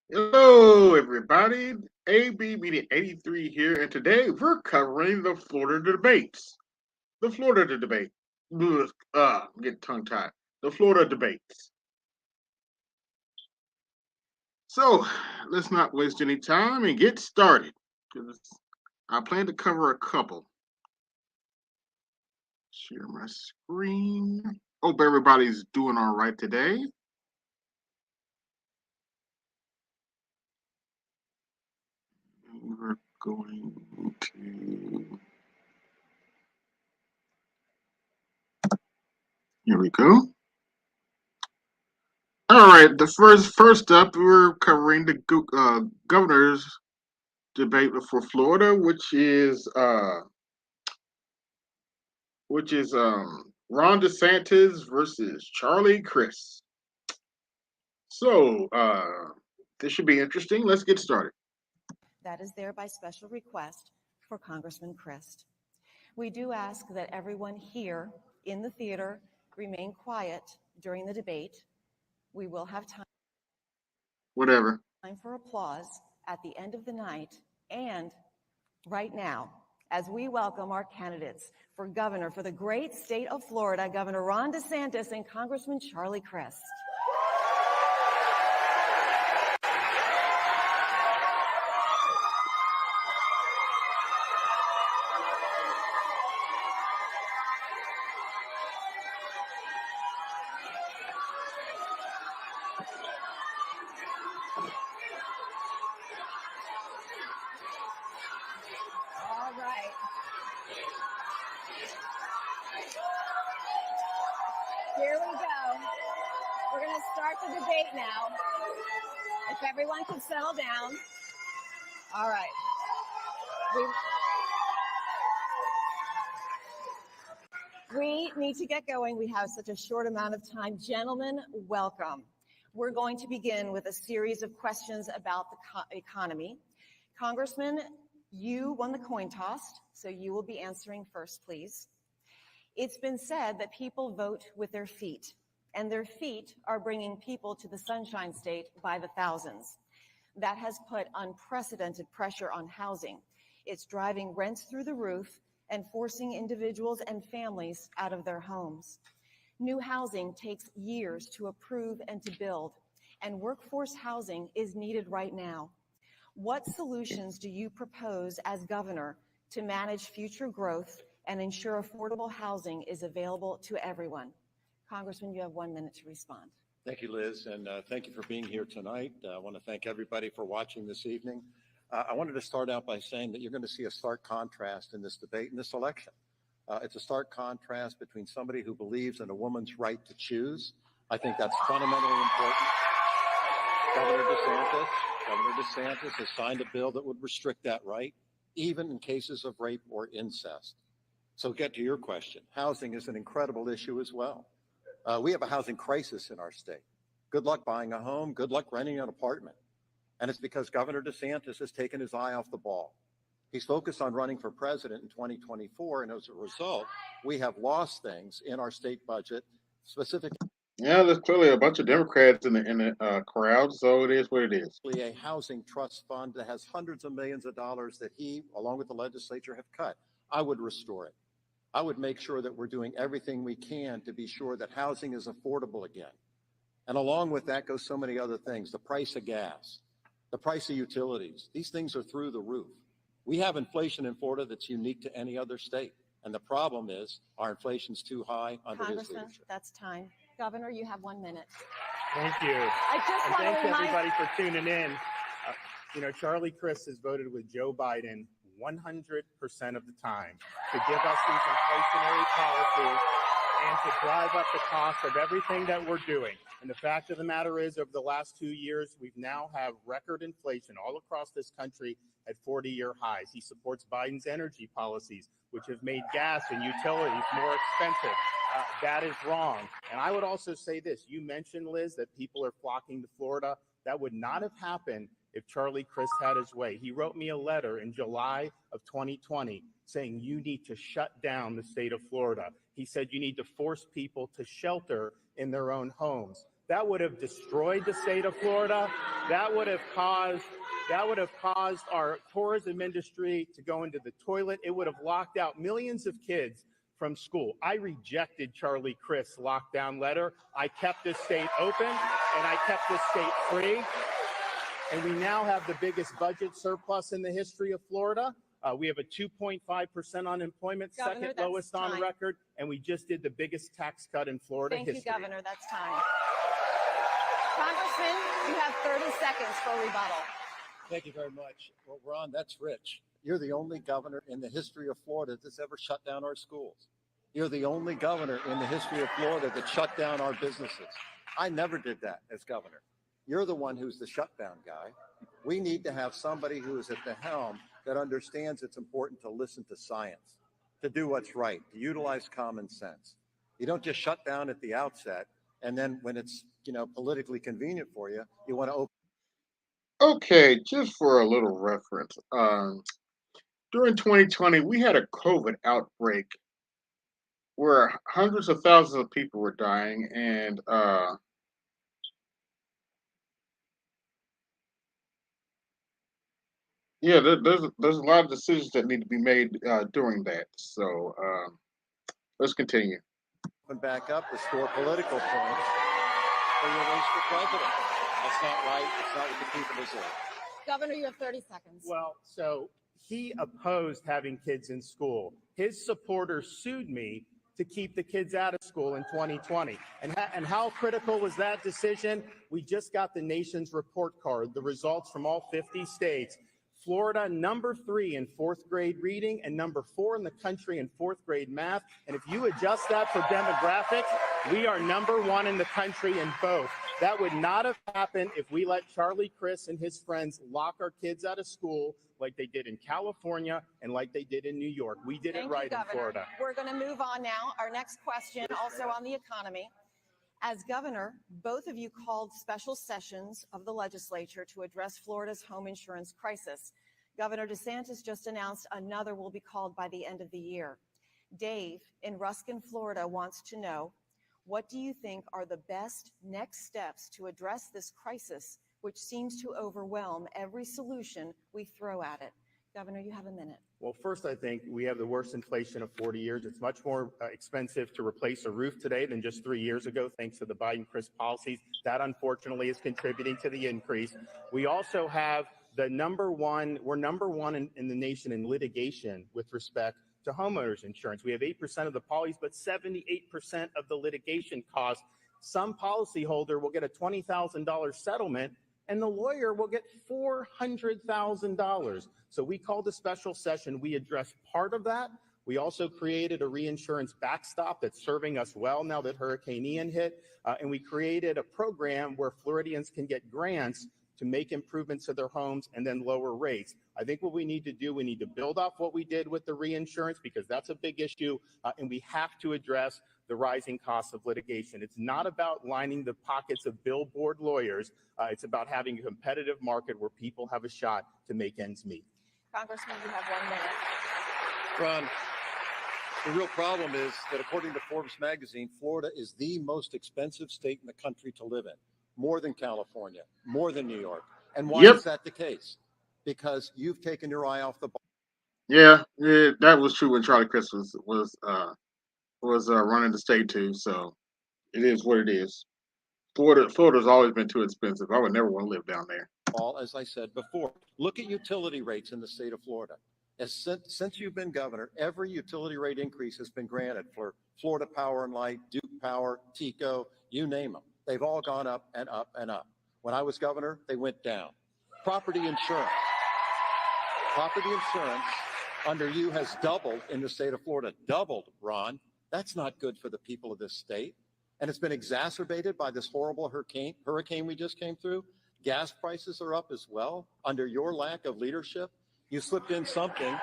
Hello, everybody. AB Media 83 here, and today we're covering the Florida debates. The Florida debate. I'm getting tongue tied. The Florida debates. So let's not waste any time and get started. 'Cause I plan to cover a couple. Share my screen. Hope everybody's doing all right today. We're going to. Here we go. All right, the first up, we're covering the governor's debate for Florida, which is Ron DeSantis versus Charlie Crist. So this should be interesting. Let's get started. That is there by special request for Congressman Crist. We do ask that everyone here in the theater remain quiet during the debate. We will have Whatever. time for applause at the end of the night and right now as we welcome our candidates for governor for the great state of Florida, Governor Ron DeSantis and Congressman Charlie Crist. All right. Here we go. We're going to start the debate now. If everyone could settle down. All right. We need to get going. We have such a short amount of time. Gentlemen, welcome. We're going to begin with a series of questions about the economy. Congressman, you won the coin toss, so you will be answering first, please. It's been said that people vote with their feet, and their feet are bringing people to the Sunshine State by the thousands. That has put unprecedented pressure on housing. It's driving rents through the roof and forcing individuals and families out of their homes. New housing takes years to approve and to build, and workforce housing is needed right now. What solutions do you propose as governor to manage future growth and ensure affordable housing is available to everyone? Congressman, you have 1 minute to respond. Thank you, Liz, and thank you for being here tonight. I want to thank everybody for watching this evening. I wanted to start out by saying that you're going to see a stark contrast in this debate and this election. It's a stark contrast between somebody who believes in a woman's right to choose. I think that's fundamentally important. Governor DeSantis has signed a bill that would restrict that right, even in cases of rape or incest. So get to your question. Housing is an incredible issue as well. We have a housing crisis in our state. Good luck buying a home. Good luck renting an apartment. And it's because Governor DeSantis has taken his eye off the ball. He's focused on running for president in 2024, and as a result, we have lost things in our state budget, specifically. Yeah, there's clearly a bunch of Democrats in the crowd, so it is what it is. A housing trust fund that has hundreds of millions of dollars that he, along with the legislature, have cut. I would restore it. I would make sure that we're doing everything we can to be sure that housing is affordable again. And along with that goes so many other things, the price of gas, the price of utilities. These things are through the roof. We have inflation in Florida that's unique to any other state. And the problem is our inflation's too high under his leadership. That's time. Governor, you have 1 minute. Thank you. And thanks everybody for tuning in. Charlie Crist has voted with Joe Biden 100% of the time to give us these inflationary policies and to drive up the cost of everything that we're doing. And the fact of the matter is, over the last 2 years, we've now have record inflation all across this country at 40-year highs. He supports Biden's energy policies, which have made gas and utilities more expensive. That is wrong. And I would also say this. You mentioned, Liz, that people are flocking to Florida. That would not have happened if Charlie Crist had his way. He wrote me a letter in July of 2020 saying you need to shut down the state of Florida. He said you need to force people to shelter in their own homes. that would have destroyed the state of Florida. That would have caused our tourism industry to go into the toilet. It would have locked out millions of kids from school. I rejected Charlie Crist's lockdown letter. I kept this state open and I kept this state free. And we now have the biggest budget surplus in the history of Florida. We have a 2.5% unemployment, Governor, second lowest on time. record, and we just did the biggest tax cut in Florida Thank history. you, Governor. That's time. Congressman, you have 30 seconds for rebuttal. Thank you very much. Well, Ron, that's rich. You're the only governor in the history of Florida that's ever shut down our schools. You're the only governor in the history of Florida that shut down our businesses. I never did that as governor. You're the one who's the shutdown guy. We need to have somebody who is at the helm that understands it's important to listen to science, to do what's right, to utilize common sense. You don't just shut down at the outset, and then when it's politically convenient for you, you want to open. Okay, just for a little reference, during 2020, we had a COVID outbreak where hundreds of thousands of people were dying, and yeah, there's a lot of decisions that need to be made during that. So let's continue. Back up to score political points for your race for president. That's not right. It's not what the people deserve. Governor, you have 30 seconds. Well, so he opposed having kids in school. His supporters sued me to keep the kids out of school in 2020. And how critical was that decision? We just got the nation's report card, the results from all 50 states. Florida, number 3 in 4th grade reading and number 4 in the country in 4th grade math. And if you adjust that for demographics, we are number 1 in the country in both. That would not have happened if we let Charlie Crist and his friends lock our kids out of school like they did in California and like they did in New York. We did it right in Florida. We're going to move on now. Our next question, also on the economy. As governor, both of you called special sessions of the legislature to address Florida's home insurance crisis. Governor DeSantis just announced another will be called by the end of the year. Dave in Ruskin, Florida wants to know, what do you think are the best next steps to address this crisis, which seems to overwhelm every solution we throw at it? Governor, you have a minute. Well, first, I think we have the worst inflation of 40 years. It's much more expensive to replace a roof today than just 3 years ago, thanks to the Biden-Crist policies. That, unfortunately, is contributing to the increase. We also have we're number one in the nation in litigation with respect to homeowners insurance. We have 8% of the policies, but 78% of the litigation costs. Some policyholder will get a $20,000 settlement and the lawyer will get $400,000. So we called a special session. We addressed part of that. We also created a reinsurance backstop that's serving us well now that Hurricane Ian hit. And we created a program where Floridians can get grants to make improvements to their homes and then lower rates. I think what we need to do, we need to build off what we did with the reinsurance because that's a big issue. And we have to address the rising costs of litigation. It's not about lining the pockets of billboard lawyers. It's about having a competitive market where people have a shot to make ends meet. Congressman, you have 1 minute. Ron, the real problem is that according to Forbes magazine, Florida is the most expensive state in the country to live in, more than California, more than New York. And why is that the case? Because you've taken your eye off the ball. Yeah, that was true when Charlie Crist was running the state too. So it is what it is. Florida's always been too expensive. I would never want to live down there. As I said before, look at utility rates in the state of Florida. Since you've been governor, every utility rate increase has been granted for Florida Power and Light, Duke Power, TECO, you name them. They've all gone up and up and up. When I was governor, they went down. Property insurance under you has doubled in the state of Florida. Doubled, Ron. That's not good for the people of this state. And it's been exacerbated by this horrible hurricane we just came through. Gas prices are up as well. Under your lack of leadership, you slipped in something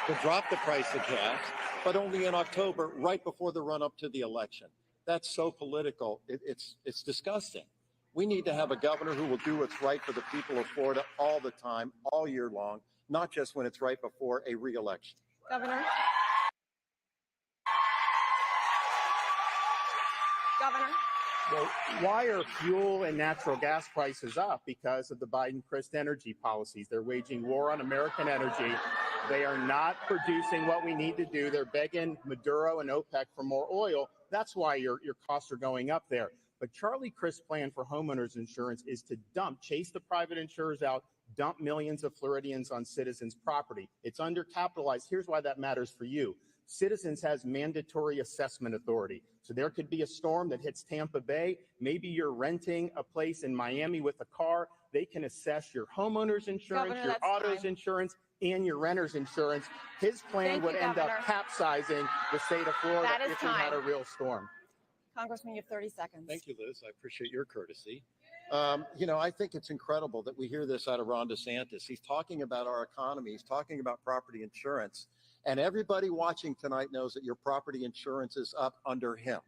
to drop the price of gas, but only in October, right before the run-up to the election. That's so political. It's disgusting. We need to have a governor who will do what's right for the people of Florida all the time, all year long, not just when it's right before a re-election. Governor. Well, why are fuel and natural gas prices up? Because of the Biden-Crist energy policies. They're waging war on American energy. They are not producing what we need to do. They're begging Maduro and OPEC for more oil. That's why your costs are going up there. But Charlie Crist's plan for homeowners insurance is to chase the private insurers out, dump millions of Floridians on Citizens' property. It's undercapitalized. Here's why that matters for you. Citizens has mandatory assessment authority. So there could be a storm that hits Tampa Bay. Maybe you're renting a place in Miami with a car. They can assess your homeowner's insurance, Governor, your that's auto's time. insurance, and your renter's insurance. His plan Thank would you, end Governor. up capsizing the state of Florida That is if we had time. a real storm. Congressman, you have 30 seconds. Thank you, Liz. I appreciate your courtesy. I think it's incredible that we hear this out of Ron DeSantis. He's talking about our economy. He's talking about property insurance. And everybody watching tonight knows that your property insurance is up under him.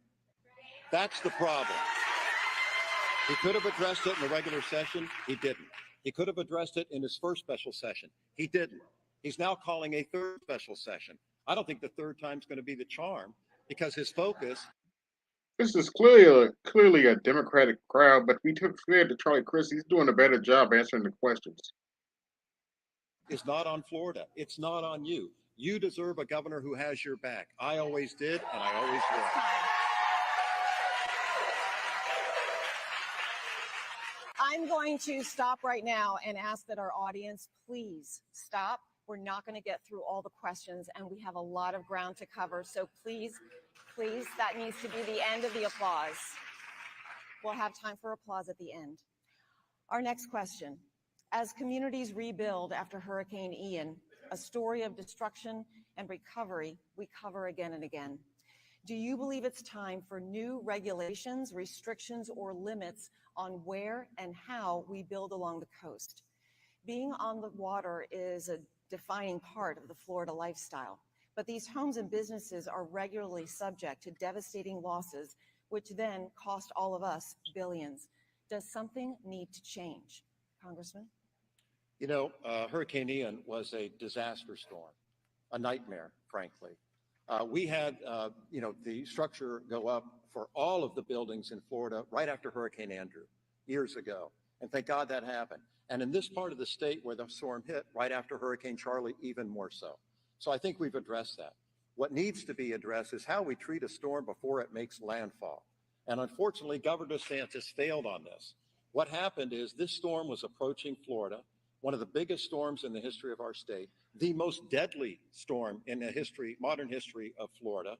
That's the problem. He could have addressed it in the regular session. He didn't. He could have addressed it in his first special session. He didn't. He's now calling a third special session. I don't think the third time's going to be the charm because his focus. This is clearly a Democratic crowd, but we took fair to Charlie Crist. He's doing a better job answering the questions. Is not on Florida. It's not on you. You deserve a governor who has your back. I always did, and I always will. I'm going to stop right now and ask that our audience please stop. We're not going to get through all the questions, and we have a lot of ground to cover. So please, that needs to be the end of the applause. We'll have time for applause at the end. Our next question. As communities rebuild after Hurricane Ian, a story of destruction and recovery we cover again and again. Do you believe it's time for new regulations, restrictions, or limits on where and how we build along the coast? Being on the water is a defining part of the Florida lifestyle, but these homes and businesses are regularly subject to devastating losses, which then cost all of us billions. Does something need to change? Congressman? Hurricane Ian was a disaster storm, a nightmare, frankly. We had, the structure go up for all of the buildings in Florida right after Hurricane Andrew years ago. And thank God that happened. And in this part of the state where the storm hit right after Hurricane Charlie, even more so. So I think we've addressed that. What needs to be addressed is how we treat a storm before it makes landfall. And unfortunately, Governor DeSantis failed on this. What happened is this storm was approaching Florida, one of the biggest storms in the history of our state, the most deadly storm in the modern history of Florida.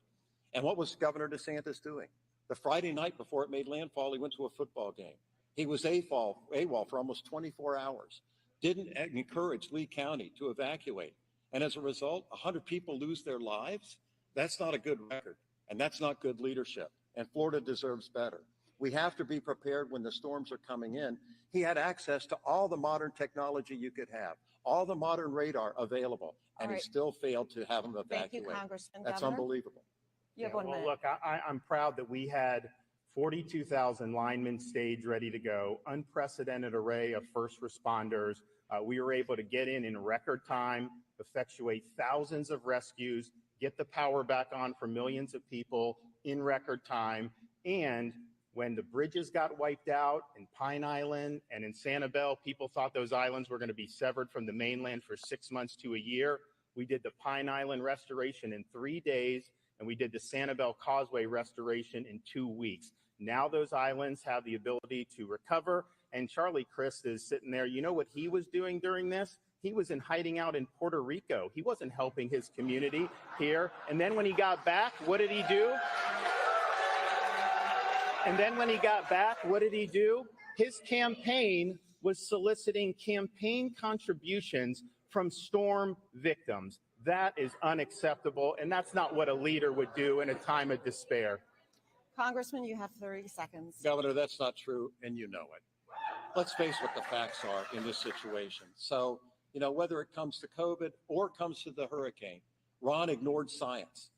And what was Governor DeSantis doing? The Friday night before it made landfall, he went to a football game. He was AWOL for almost 24 hours, didn't encourage Lee County to evacuate. And as a result, 100 people lose their lives. That's not a good record, and that's not good leadership. And Florida deserves better. We have to be prepared when the storms are coming in. He had access to all the modern technology you could have, all the modern radar available, and he still failed to have them evacuate. Thank you, Congressman. That's Governor? unbelievable. You have 1 minute. Look, I'm proud that we had 42,000 linemen staged, ready to go, unprecedented array of first responders. We were able to get in record time, effectuate thousands of rescues, get the power back on for millions of people in record time. And when the bridges got wiped out in Pine Island and in Sanibel, people thought those islands were going to be severed from the mainland for 6 months to a year. We did the Pine Island restoration in 3 days, and we did the Sanibel Causeway restoration in 2 weeks. Now those islands have the ability to recover, and Charlie Crist is sitting there. You know what he was doing during this? He was in hiding out in Puerto Rico. He wasn't helping his community here. And then when he got back, what did he do? His campaign was soliciting campaign contributions from storm victims. That is unacceptable, and that's not what a leader would do in a time of despair. Congressman, you have 30 seconds. Governor, that's not true, and you know it. Let's face what the facts are in this situation. So, whether it comes to COVID or it comes to the hurricane, Ron ignored science.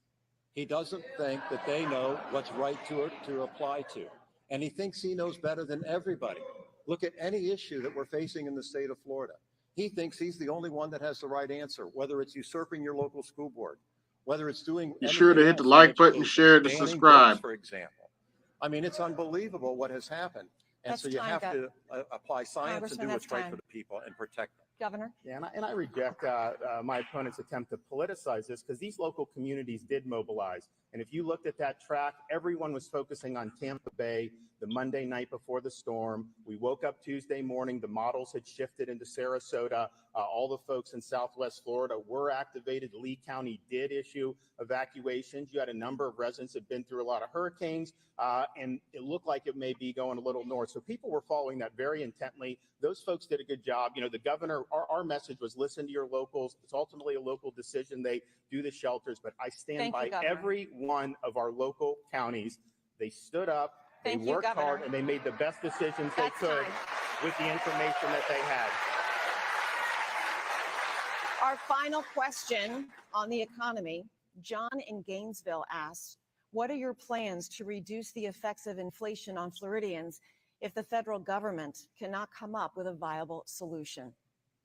He doesn't think that they know what's right to apply to. And he thinks he knows better than everybody. Look at any issue that we're facing in the state of Florida. He thinks he's the only one that has the right answer, whether it's usurping your local school board, whether it's doing. Be sure to hit the like button, share, and subscribe. For example. I mean, it's unbelievable what has happened. And That's so you time, have to apply science and Congressman, do what's that's right time. for the people and protect them. Governor? Yeah, and I reject my opponent's attempt to politicize this, because these local communities did mobilize. And if you looked at that track, everyone was focusing on Tampa Bay the Monday night before the storm. We woke up Tuesday morning, the models had shifted into Sarasota. All the folks in Southwest Florida were activated. Lee County did issue evacuations. You had a number of residents that had been through a lot of hurricanes, and it looked like it may be going a little north. So people were following that very intently. Those folks did a good job. You know, the governor, our message was listen to your locals. It's ultimately a local decision. They do the shelters, but I stand by every one of our local counties. They stood up, they worked hard, and they made the best decisions they could with the information that they had. Our final question on the economy, John in Gainesville asks, what are your plans to reduce the effects of inflation on Floridians if the federal government cannot come up with a viable solution?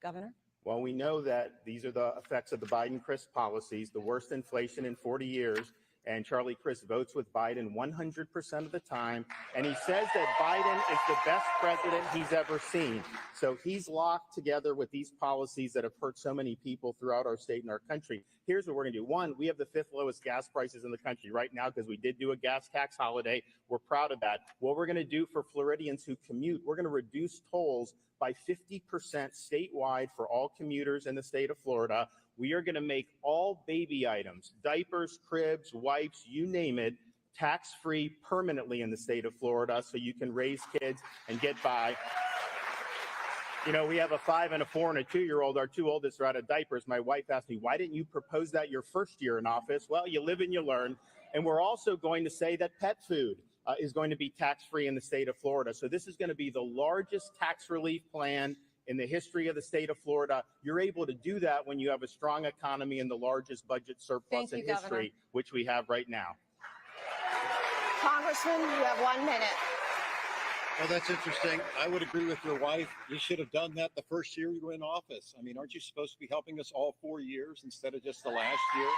Governor? Well, we know that these are the effects of the Biden-Crist policies, the worst inflation in 40 years. And Charlie Crist votes with Biden 100% of the time. And he says that Biden is the best president he's ever seen. So he's locked together with these policies that have hurt so many people throughout our state and our country. Here's what we're going to do. One, we have the 5th lowest gas prices in the country right now because we did do a gas tax holiday. We're proud of that. What we're going to do for Floridians who commute, we're going to reduce tolls by 50% statewide for all commuters in the state of Florida. We are going to make all baby items, diapers, cribs, wipes, you name it, tax-free permanently in the state of Florida so you can raise kids and get by. You know, we have a 5 and a 4 and a 2-year-old. Our 2 oldest are out of diapers. My wife asked me, why didn't you propose that your first year in office? Well, you live and you learn. And we're also going to say that pet food is going to be tax-free in the state of Florida. So this is going to be the largest tax relief plan in the history of the state of Florida. You're able to do that when you have a strong economy and the largest budget surplus in history, which we have right now. Congressman, you have 1 minute. Well, that's interesting. I would agree with your wife. You should have done that the first year you were in office. I mean, aren't you supposed to be helping us all 4 years instead of just the last year?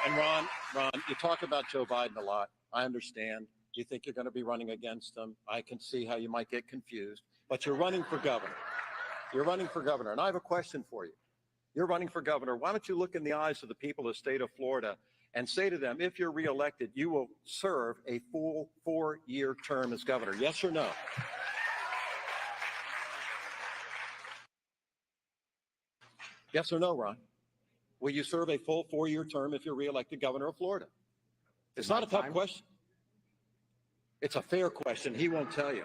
And Ron, you talk about Joe Biden a lot. I understand. You think you're going to be running against him. I can see how you might get confused. But you're running for governor. You're running for governor. And I have a question for you. You're running for governor. Why don't you look in the eyes of the people of the state of Florida and say to them, if you're reelected, you will serve a full 4-year term as governor? Yes or no? Yes or no, Ron? Will you serve a full 4-year term if you're reelected governor of Florida? It's not a tough question. It's a fair question. He won't tell you.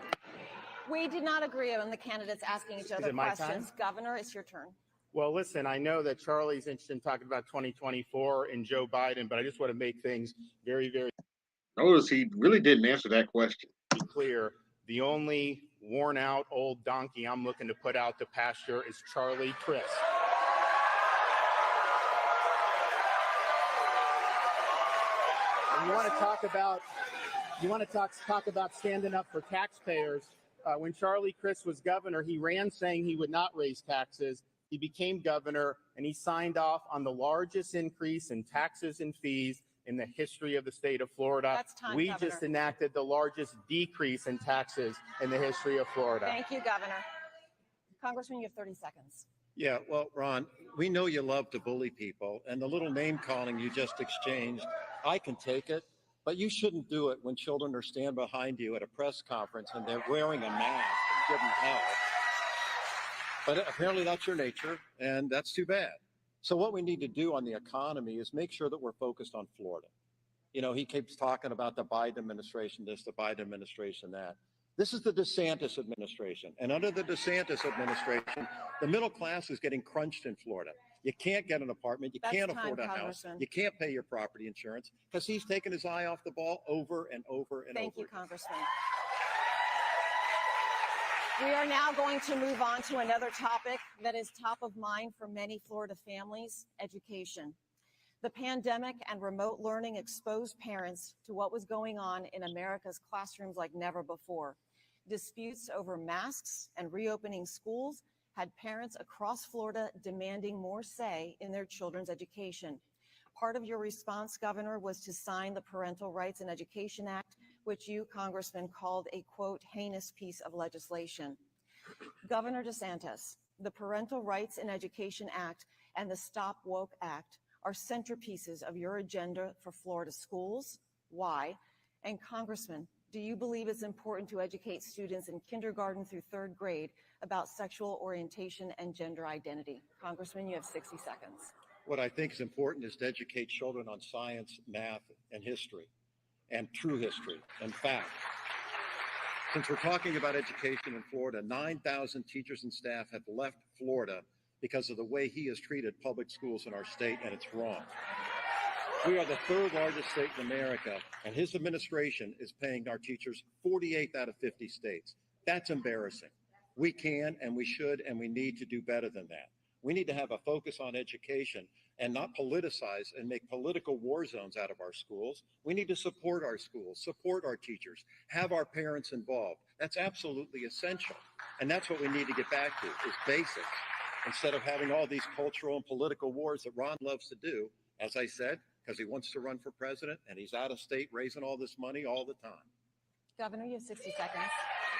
We did not agree on the candidates asking each other questions. Governor, it's your turn. Well, listen, I know that Charlie's interested in talking about 2024 and Joe Biden, but I just want to make things very, very Notice he really didn't answer that question. clear. The only worn out old donkey I'm looking to put out to pasture is Charlie Crist. And you want to talk about standing up for taxpayers. When Charlie Crist was governor, he ran saying he would not raise taxes. He became governor, and he signed off on the largest increase in taxes and fees in the history of the state of Florida. That's time, we Governor. just enacted the largest decrease in taxes in the history of Florida. Thank you, Governor. Congressman, you have 30 seconds. Yeah, well, Ron, we know you love to bully people, and the little name calling you just exchanged, I can take it, but you shouldn't do it when children are standing behind you at a press conference and they're wearing a mask and giving hell. But apparently that's your nature, and that's too bad. So what we need to do on the economy is make sure that we're focused on Florida. You know, he keeps talking about the Biden administration this, the Biden administration that. This is the DeSantis administration. And under the DeSantis administration, the middle class is getting crunched in Florida. You can't get an apartment. You can't afford a house. You can't pay your property insurance because he's taken his eye off the ball over and over and over. Thank you, Congressman. We are now going to move on to another topic that is top of mind for many Florida families, education. The pandemic and remote learning exposed parents to what was going on in America's classrooms like never before. Disputes over masks and reopening schools had parents across Florida demanding more say in their children's education. Part of your response, Governor, was to sign the Parental Rights in Education Act, which you, Congressman, called a, quote, heinous piece of legislation. Governor DeSantis, the Parental Rights in Education Act and the Stop Woke Act are centerpieces of your agenda for Florida schools. Why? And Congressman, do you believe it's important to educate students in kindergarten through third grade about sexual orientation and gender identity? Congressman, you have 60 seconds. What I think is important is to educate children on science, math, and history, and true history and facts. Since we're talking about education in Florida, 9,000 teachers and staff have left Florida because of the way he has treated public schools in our state, and it's wrong. We are the third largest state in America, and his administration is paying our teachers 48 out of 50 states. That's embarrassing. We can and we should and we need to do better than that. We need to have a focus on education and not politicize and make political war zones out of our schools. We need to support our schools, support our teachers, have our parents involved. That's absolutely essential. And that's what we need to get back to, is basics, instead of having all these cultural and political wars that Ron loves to do, as I said, because he wants to run for president and he's out of state raising all this money all the time. Governor, you have 60 seconds.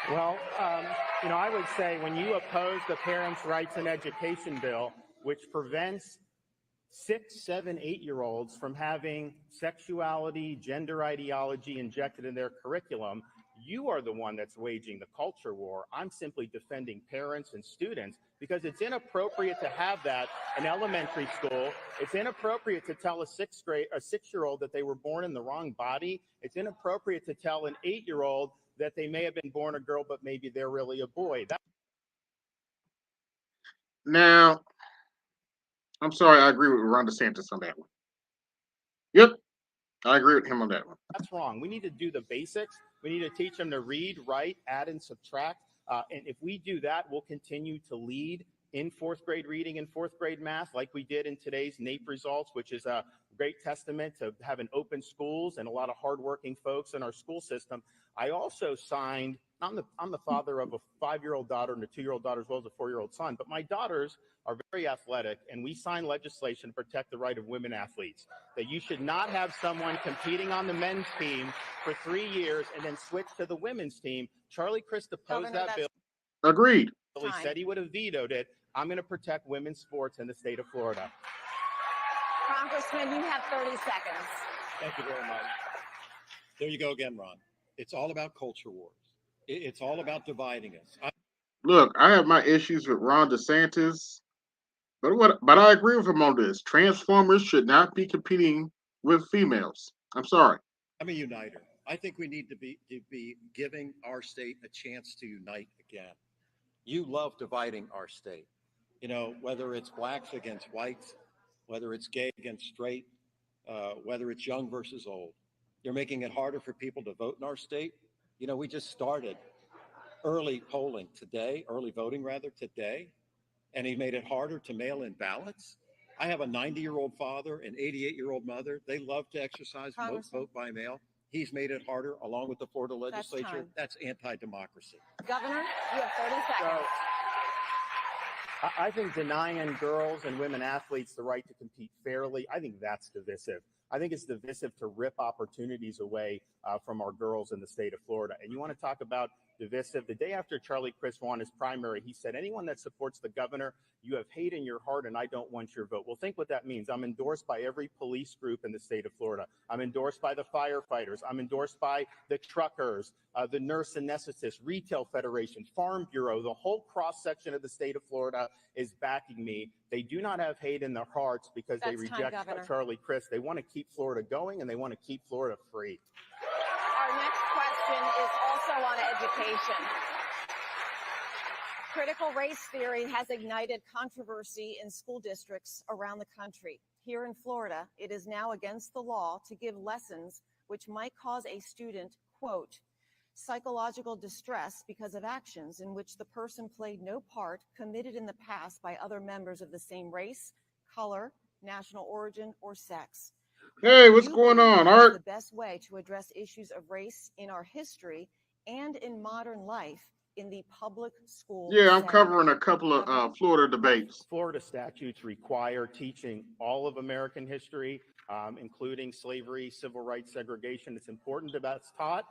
Well, I would say when you oppose the Parents' Rights in Education bill, which prevents 6, 7, 8-year-olds from having sexuality, gender ideology injected in their curriculum, you are the one that's waging the culture war. I'm simply defending parents and students because it's inappropriate to have that in elementary school. It's inappropriate to tell a 6-year-old that they were born in the wrong body. It's inappropriate to tell an 8-year-old that they may have been born a girl, but maybe they're really a boy. Now, I'm sorry, I agree with Ron DeSantis on that one. Yep, I agree with him on that one. That's wrong. We need to do the basics. We need to teach them to read, write, add, and subtract. And if we do that, we'll continue to lead in fourth grade reading and fourth grade math, like we did in today's NAEP results, which is a great testament to having open schools and a lot of hardworking folks in our school system. I also signed, I'm the father of a 5-year-old daughter and a 2-year-old daughter, as well as a 4-year-old son, but my daughters are very athletic, and we signed legislation to protect the right of women athletes, that you should not have someone competing on the men's team for 3 years and then switch to the women's team. Charlie Crist opposed that bill. Agreed. He said he would have vetoed it. I'm going to protect women's sports in the state of Florida. Congressman, you have 30 seconds. Thank you very much. There you go again, Ron. It's all about culture wars. It's all about dividing us. Look, I have my issues with Ron DeSantis, but I agree with him on this. Transformers should not be competing with females. I'm sorry. I'm a uniter. I think we need to be giving our state a chance to unite again. You love dividing our state. Whether it's blacks against whites, whether it's gay against straight, whether it's young versus old. You're making it harder for people to vote in our state. We just started early voting today, and he made it harder to mail in ballots. I have a 90-year-old father, an 88-year-old mother. They love to exercise vote by mail. He's made it harder, along with the Florida legislature. That's anti-democracy. Governor, you have 30 seconds. I think denying girls and women athletes the right to compete fairly, I think that's divisive. I think it's divisive to rip opportunities away from our girls in the state of Florida. And you want to talk about divisive? The day after Charlie Crist won his primary, he said, anyone that supports the governor, you have hate in your heart and I don't want your vote. Well, think what that means. I'm endorsed by every police group in the state of Florida. I'm endorsed by the firefighters. I'm endorsed by the truckers, the nurse anesthetist, retail federation, farm bureau. The whole cross section of the state of Florida is backing me. They do not have hate in their hearts because they reject Charlie Crist. They want to keep Florida going and they want to keep Florida free. Our next question is also on education. Critical race theory has ignited controversy in school districts around the country. Here in Florida, it is now against the law to give lessons which might cause a student, quote, psychological distress because of actions in which the person played no part committed in the past by other members of the same race, color, national origin, or sex. Hey, what's going on, Art? The best way to address issues of race in our history and in modern life in the public school Yeah, I'm setting. covering a couple of Florida debates. Florida statutes require teaching all of American history, including slavery, civil rights, segregation. It's important that that's taught.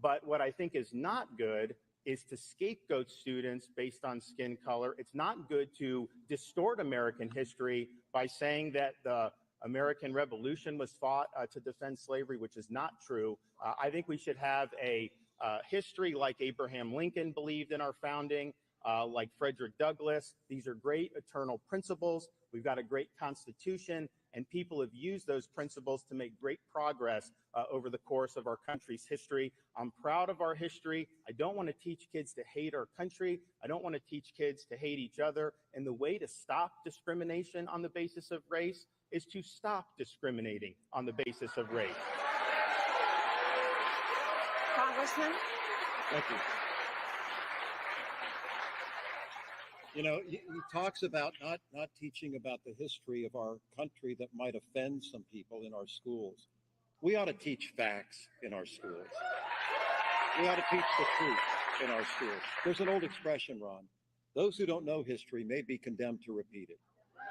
But what I think is not good is to scapegoat students based on skin color. It's not good to distort American history by saying that the American Revolution was fought to defend slavery, which is not true. I think we should have a history like Abraham Lincoln believed in our founding, like Frederick Douglass. These are great eternal principles. We've got a great Constitution, and people have used those principles to make great progress over the course of our country's history. I'm proud of our history. I don't want to teach kids to hate our country. I don't want to teach kids to hate each other. And the way to stop discrimination on the basis of race is to stop discriminating on the basis of race. Congressman? Thank you. You know, he talks about not teaching about the history of our country that might offend some people in our schools. We ought to teach facts in our schools. We ought to teach the truth in our schools. There's an old expression, Ron. Those who don't know history may be condemned to repeat it.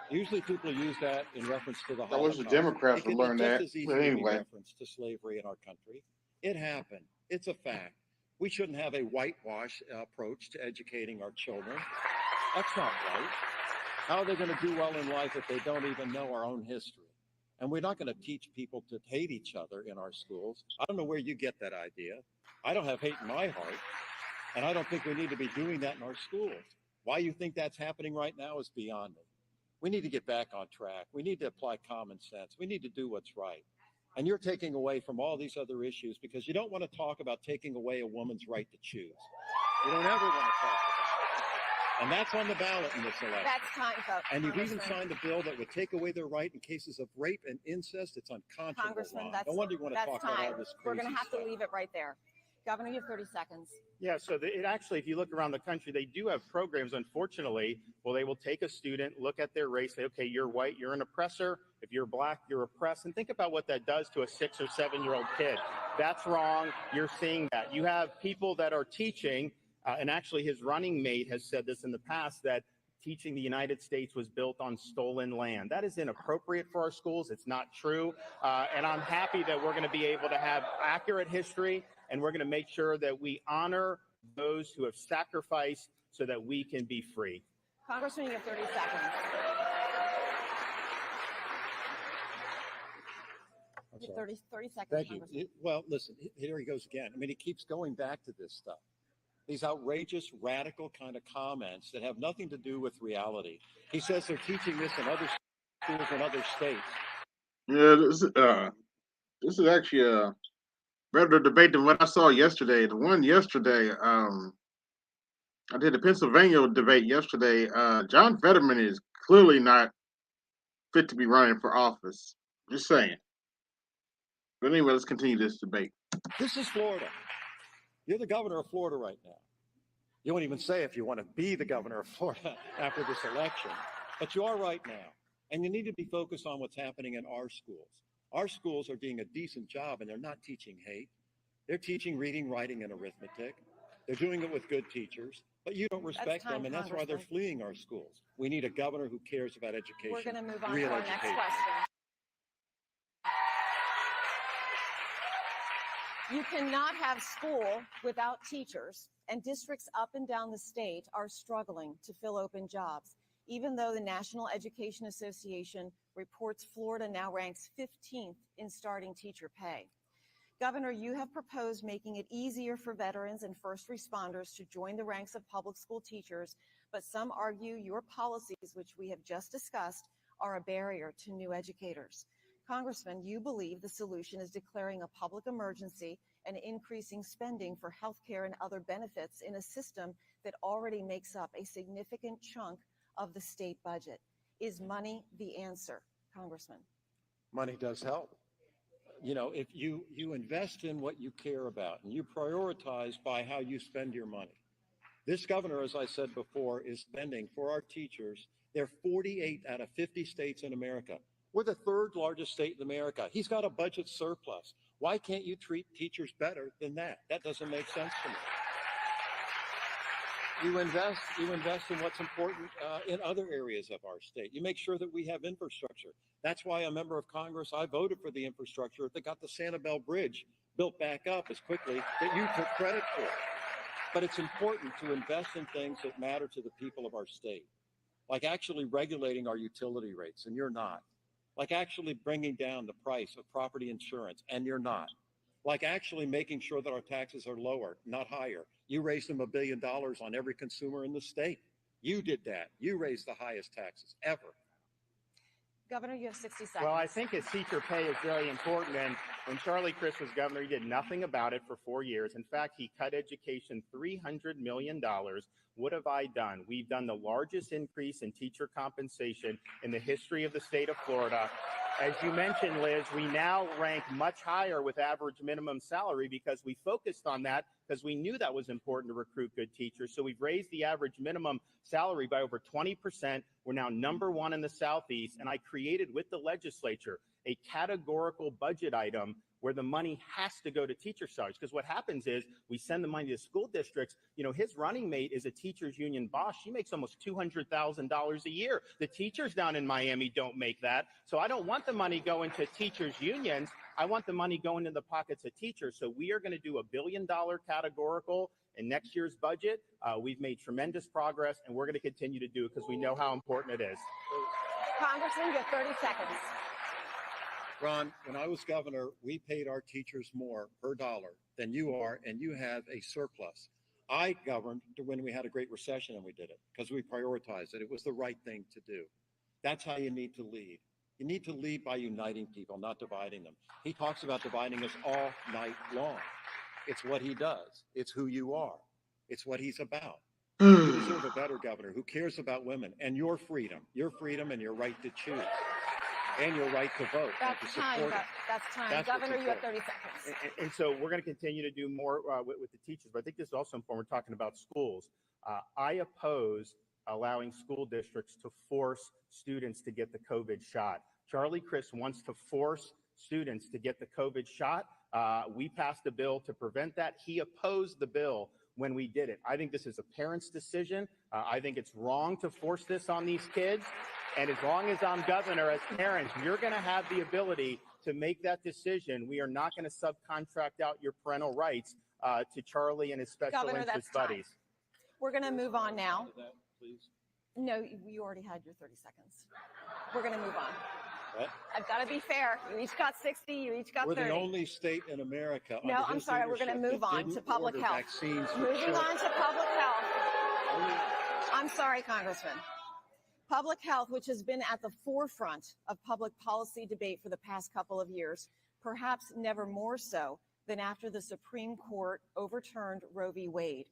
Usually people use that in reference to the Holocaust. I wish the Democrats It would could learn be just that. as easy But to be anyway. reference to slavery in our country. It happened. It's a fact. We shouldn't have a whitewash approach to educating our children. That's not right. How are they going to do well in life if they don't even know our own history? And we're not going to teach people to hate each other in our schools. I don't know where you get that idea. I don't have hate in my heart. And I don't think we need to be doing that in our schools. Why you think that's happening right now is beyond me. We need to get back on track. We need to apply common sense. We need to do what's right. And you're taking away from all these other issues because you don't want to talk about taking away a woman's right to choose. You don't ever want to talk about it. And that's on the ballot in this election. That's time, folks. And you've even signed a bill that would take away their right in cases of rape and incest. It's unconscionable. Congressman, No wonder you want to talk about all this crazy We're going to have stuff. to leave it right there. Governor, you have 30 seconds. Yeah, so it actually, if you look around the country, they do have programs, unfortunately, well, they will take a student, look at their race, say, okay, you're white, you're an oppressor. If you're black, you're oppressed. And think about what that does to a 6 or 7-year-old kid. That's wrong. You're seeing that. You have people that are teaching, and actually his running mate has said this in the past, that teaching the United States was built on stolen land. That is inappropriate for our schools. It's not true. And I'm happy that we're going to be able to have accurate history, and we're going to make sure that we honor those who have sacrificed so that we can be free. Congressman, you have 30 seconds. You have 30 seconds. Thank you. Well, listen, here he goes again. I mean, he keeps going back to this stuff. These outrageous, radical kind of comments that have nothing to do with reality. He says they're teaching this in other schools in other states. Yeah, this is actually a better debate than what I saw yesterday. The one yesterday, I did the Pennsylvania debate yesterday. John Fetterman is clearly not fit to be running for office. Just saying. But anyway, let's continue this debate. This is Florida. You're the governor of Florida right now. You won't even say if you want to be the governor of Florida after this election, but you are right now. And you need to be focused on what's happening in our schools. Our schools are doing a decent job, and they're not teaching hate. They're teaching reading, writing, and arithmetic. They're doing it with good teachers, but you don't respect them, and that's why they're fleeing our schools. We need a governor who cares about education. We're going to move on real to our next education. question. You cannot have school without teachers, and districts up and down the state are struggling to fill open jobs, even though the National Education Association reports Florida now ranks 15th in starting teacher pay. Governor, you have proposed making it easier for veterans and first responders to join the ranks of public school teachers, but some argue your policies, which we have just discussed, are a barrier to new educators. Congressman, you believe the solution is declaring a public emergency and increasing spending for health care and other benefits in a system that already makes up a significant chunk of the state budget. Is money the answer, Congressman? Money does help. You know, if you invest in what you care about and you prioritize by how you spend your money. This governor, as I said before, is spending for our teachers. They're 48 out of 50 states in America. We're the third largest state in America. He's got a budget surplus. Why can't you treat teachers better than that? That doesn't make sense to me. You invest in what's important in other areas of our state. You make sure that we have infrastructure. That's why a member of Congress, I voted for the infrastructure that got the Sanibel Bridge built back up as quickly that you took credit for. But it's important to invest in things that matter to the people of our state, like actually regulating our utility rates, and you're not. Like actually bringing down the price of property insurance, and you're not. Like actually making sure that our taxes are lower, not higher. You raised them $1 billion on every consumer in the state. You did that. You raised the highest taxes ever. Governor, you have 60 seconds. Well, I think his teacher pay is very important. And when Charlie Crist was governor, he did nothing about it for 4 years. In fact, he cut education $300 million. What have I done? We've done the largest increase in teacher compensation in the history of the state of Florida. As you mentioned, Liz, we now rank much higher with average minimum salary because we focused on that because we knew that was important to recruit good teachers. So we've raised the average minimum salary by over 20%. We're now #1 in the Southeast. And I created with the legislature a categorical budget item where the money has to go to teacher salaries. Because what happens is we send the money to school districts. You know, his running mate is a teachers union boss. She makes almost $200,000 a year. The teachers down in Miami don't make that. So I don't want the money going to teachers unions. I want the money going in the pockets of teachers. So we are going to do $1 billion categorical in next year's budget. We've made tremendous progress, and we're going to continue to do it because we know how important it is. Congressman, you have 30 seconds. Ron, when I was governor, we paid our teachers more per dollar than you are, and you have a surplus. I governed when we had a great recession, and we did it because we prioritized it. It was the right thing to do. That's how you need to lead. You need to lead by uniting people, not dividing them. He talks about dividing us all night long. It's what he does. It's who you are. It's what he's about. You deserve a better governor who cares about women and your freedom and your right to choose. And your right to vote. That's time. That's time. Governor, you have 30 seconds. And so we're going to continue to do more with the teachers. But I think this is also important. We're talking about schools. I oppose allowing school districts to force students to get the COVID shot. Charlie Crist wants to force students to get the COVID shot. We passed a bill to prevent that. He opposed the bill when we did it. I think this is a parent's decision. I think it's wrong to force this on these kids. And as long as I'm governor, as parents, you're going to have the ability to make that decision. We are not going to subcontract out your parental rights to Charlie and his special interest buddies. We're going to move on now. Please. No, you already had your 30 seconds. We're going to move on. What? I've got to be fair. You each got 60. You each got 30. We're the only state in America. No, I'm sorry. We're going to move on to public health. Moving on to public health. I'm sorry, Congressman. Public health, which has been at the forefront of public policy debate for the past couple of years, perhaps never more so than after the Supreme Court overturned Roe v. Wade.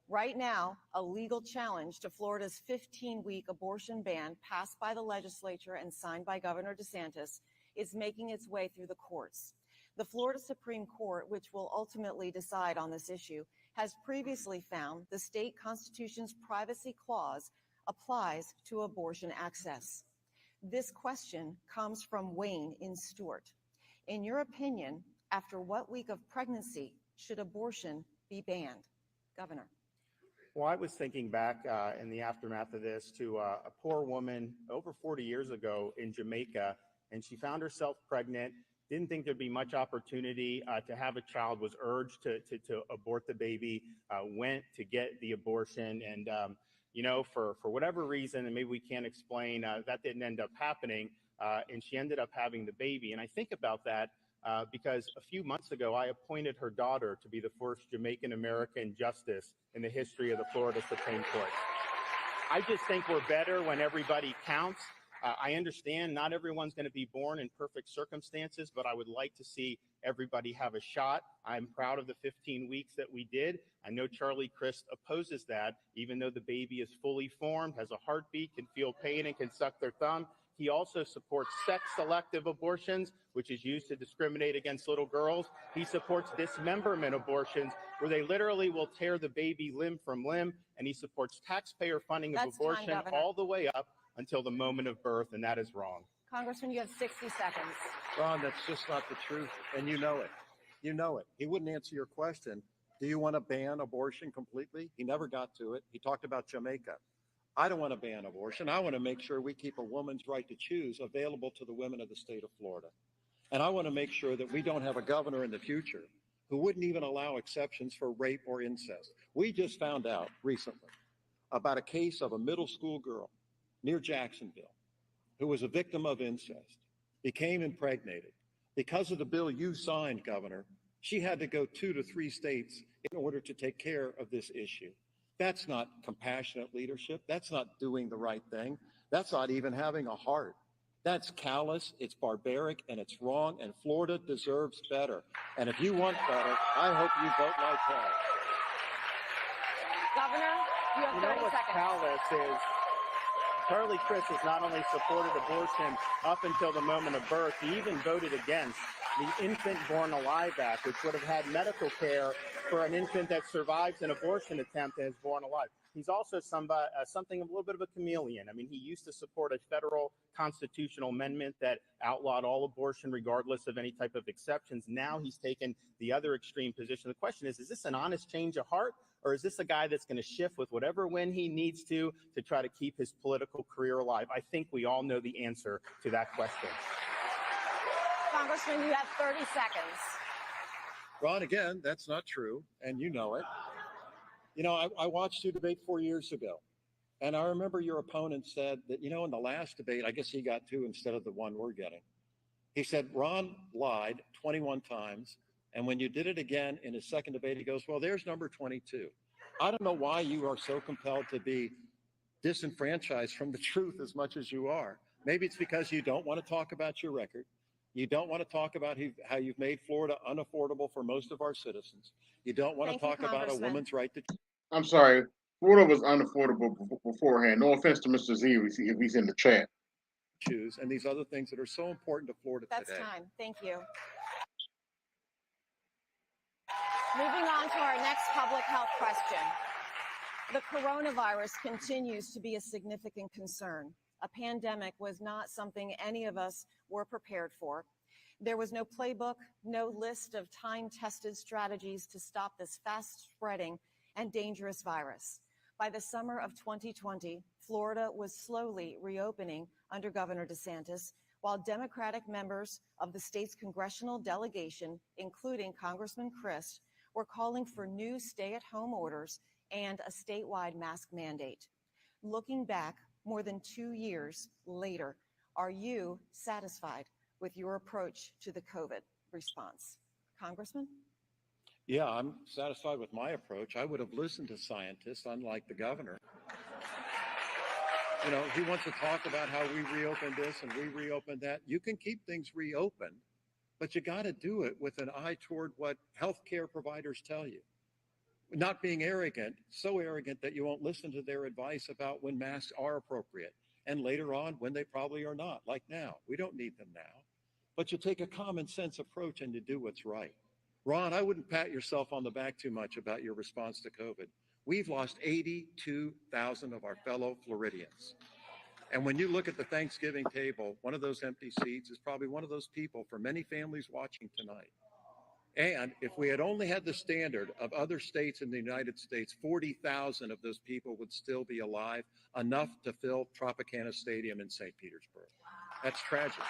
Right now, a legal challenge to Florida's 15-week abortion ban passed by the legislature and signed by Governor DeSantis is making its way through the courts. The Florida Supreme Court, which will ultimately decide on this issue, has previously found the state constitution's privacy clause applies to abortion access. This question comes from Wayne in Stewart. In your opinion, after what week of pregnancy should abortion be banned? Governor. Well, I was thinking back in the aftermath of this to a poor woman over 40 years ago in Jamaica, and she found herself pregnant, didn't think there'd be much opportunity to have a child, was urged to abort the baby, went to get the abortion, and you know, for whatever reason, and maybe we can't explain, that didn't end up happening, and she ended up having the baby. And I think about that because a few months ago, I appointed her daughter to be the first Jamaican-American justice in the history of the Florida Supreme Court. I just think we're better when everybody counts. I understand not everyone's going to be born in perfect circumstances, but I would like to see everybody have a shot. I'm proud of the 15 weeks that we did. I know Charlie Crist opposes that, even though the baby is fully formed, has a heartbeat, can feel pain, and can suck their thumb. He also supports sex-selective abortions, which is used to discriminate against little girls. He supports dismemberment abortions, where they literally will tear the baby limb from limb. And he supports taxpayer funding of abortion all the way up until the moment of birth, and that is wrong. Congressman, you have 60 seconds. Ron, that's just not the truth, and you know it. You know it. He wouldn't answer your question Do you want to ban abortion completely? He never got to it. He talked about Jamaica. I don't want to ban abortion. I want to make sure we keep a woman's right to choose available to the women of the state of Florida. And I want to make sure that we don't have a governor in the future who wouldn't even allow exceptions for rape or incest. We just found out recently about a case of a middle school girl near Jacksonville who was a victim of incest, became impregnated. Because of the bill you signed, Governor, she had to go 2 to 3 states in order to take care of this issue. That's not compassionate leadership. That's not doing the right thing. That's not even having a heart. That's callous, it's barbaric, and it's wrong, and Florida deserves better. And if you want better, I hope you vote like hell. Governor, you have 30 what's seconds. callous is Charlie Crist has not only supported abortion up until the moment of birth, he even voted against the Infant Born Alive Act, which would have had medical care for an infant that survives an abortion attempt and is born alive. He's also something a little bit of a chameleon. I mean, he used to support a federal constitutional amendment that outlawed all abortion regardless of any type of exceptions. Now he's taken the other extreme position. The question is this an honest change of heart? Or is this a guy that's going to shift with whatever win he needs to try to keep his political career alive? I think we all know the answer to that question. Congressman, you have 30 seconds. Ron, again, that's not true, and you know it. You know, I watched you debate 4 years ago, and I remember your opponent said that, you know, in the last debate, I guess he got 2 instead of the 1 we're getting. He said Ron lied 21 times, and when you did it again in his second debate, he goes, well, there's number 22. I don't know why you are so compelled to be disenfranchised from the truth as much as you are. Maybe it's because you don't want to talk about your record. You don't want to talk about how you've made Florida unaffordable for most of our citizens. You don't want to talk about a woman's right to. I'm sorry. Florida was unaffordable beforehand. No offense to Mr. Z if he's in the chat. Choose and these other things that are so important to Florida That's today. That's time. Thank you. Moving on to our next public health question. The coronavirus continues to be a significant concern. A pandemic was not something any of us were prepared for. There was no playbook, no list of time-tested strategies to stop this fast-spreading and dangerous virus. By the summer of 2020, Florida was slowly reopening under Governor DeSantis, while Democratic members of the state's congressional delegation, including Congressman Crist, were calling for new stay-at-home orders and a statewide mask mandate. Looking back more than 2 years later, are you satisfied with your approach to the COVID response? Congressman? Yeah, I'm satisfied with my approach. I would have listened to scientists, unlike the governor. You know, he wants to talk about how we reopened this and we reopened that. You can keep things reopened, but you got to do it with an eye toward what healthcare providers tell you. Not being arrogant, so arrogant that you won't listen to their advice about when masks are appropriate and later on when they probably are not, like now. We don't need them now. But you take a common sense approach and you do what's right. Ron, I wouldn't pat yourself on the back too much about your response to COVID. We've lost 82,000 of our fellow Floridians. And when you look at the Thanksgiving table, one of those empty seats is probably one of those people for many families watching tonight. And if we had only had the standard of other states in the United States, 40,000 of those people would still be alive, enough to fill Tropicana Stadium in St. Petersburg. That's tragic.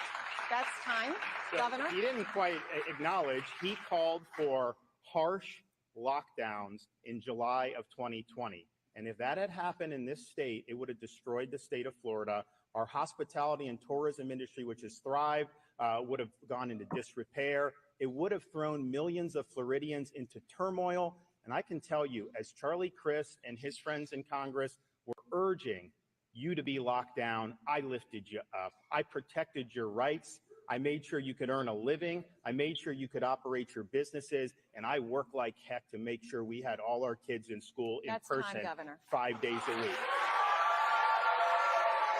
That's time. So Governor? he didn't quite acknowledge, he called for harsh lockdowns in July of 2020. And if that had happened in this state, it would have destroyed the state of Florida. Our hospitality and tourism industry, which has thrived, would have gone into disrepair. It would have thrown millions of Floridians into turmoil. And I can tell you, as Charlie Crist and his friends in Congress were urging you to be locked down, I lifted you up. I protected your rights. I made sure you could earn a living. I made sure you could operate your businesses. And I worked like heck to make sure we had all our kids in school in person 5 days a week.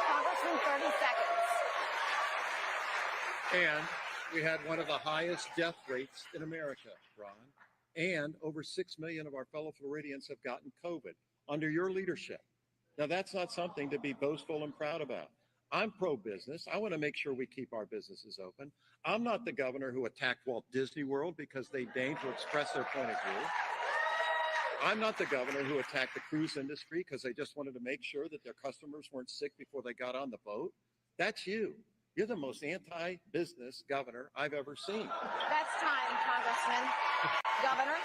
Congressman, 30 seconds. And we had one of the highest death rates in America, Ron. And over 6 million of our fellow Floridians have gotten COVID under your leadership. Now, that's not something to be boastful and proud about. I'm pro-business. I want to make sure we keep our businesses open. I'm not the governor who attacked Walt Disney World because they deigned to express their point of view. I'm not the governor who attacked the cruise industry because they just wanted to make sure that their customers weren't sick before they got on the boat. That's you. You're the most anti-business governor I've ever seen. That's time, Congressman. Governor?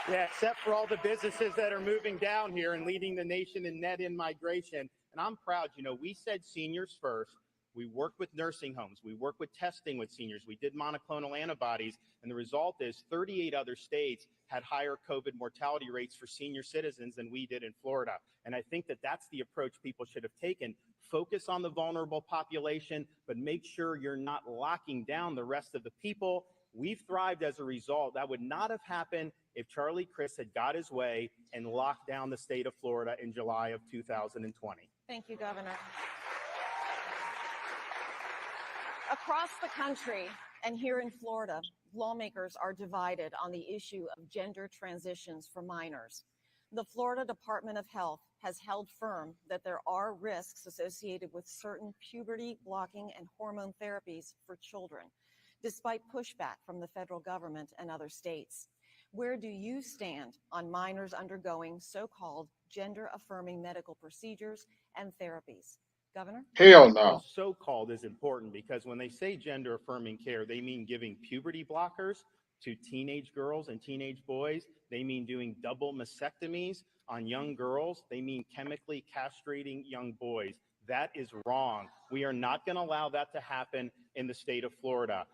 Yeah, except for all the businesses that are moving down here and leading the nation in net in migration. And I'm proud, we said seniors first. We worked with nursing homes. We worked with testing with seniors. We did monoclonal antibodies. And the result is 38 other states had higher COVID mortality rates for senior citizens than we did in Florida. And I think that that's the approach people should have taken. Focus on the vulnerable population, but make sure you're not locking down the rest of the people. We've thrived as a result. That would not have happened if Charlie Crist had got his way and locked down the state of Florida in July of 2020. Thank you, Governor. Across the country and here in Florida, lawmakers are divided on the issue of gender transitions for minors. The Florida Department of Health has held firm that there are risks associated with certain puberty blocking and hormone therapies for children, despite pushback from the federal government and other states. Where do you stand on minors undergoing so-called gender-affirming medical procedures and therapies? Governor? Hell no. Well, so-called is important because when they say gender-affirming care, they mean giving puberty blockers to teenage girls and teenage boys. They mean doing double mastectomies on young girls. They mean chemically castrating young boys. That is wrong. We are not going to allow that to happen in the state of Florida.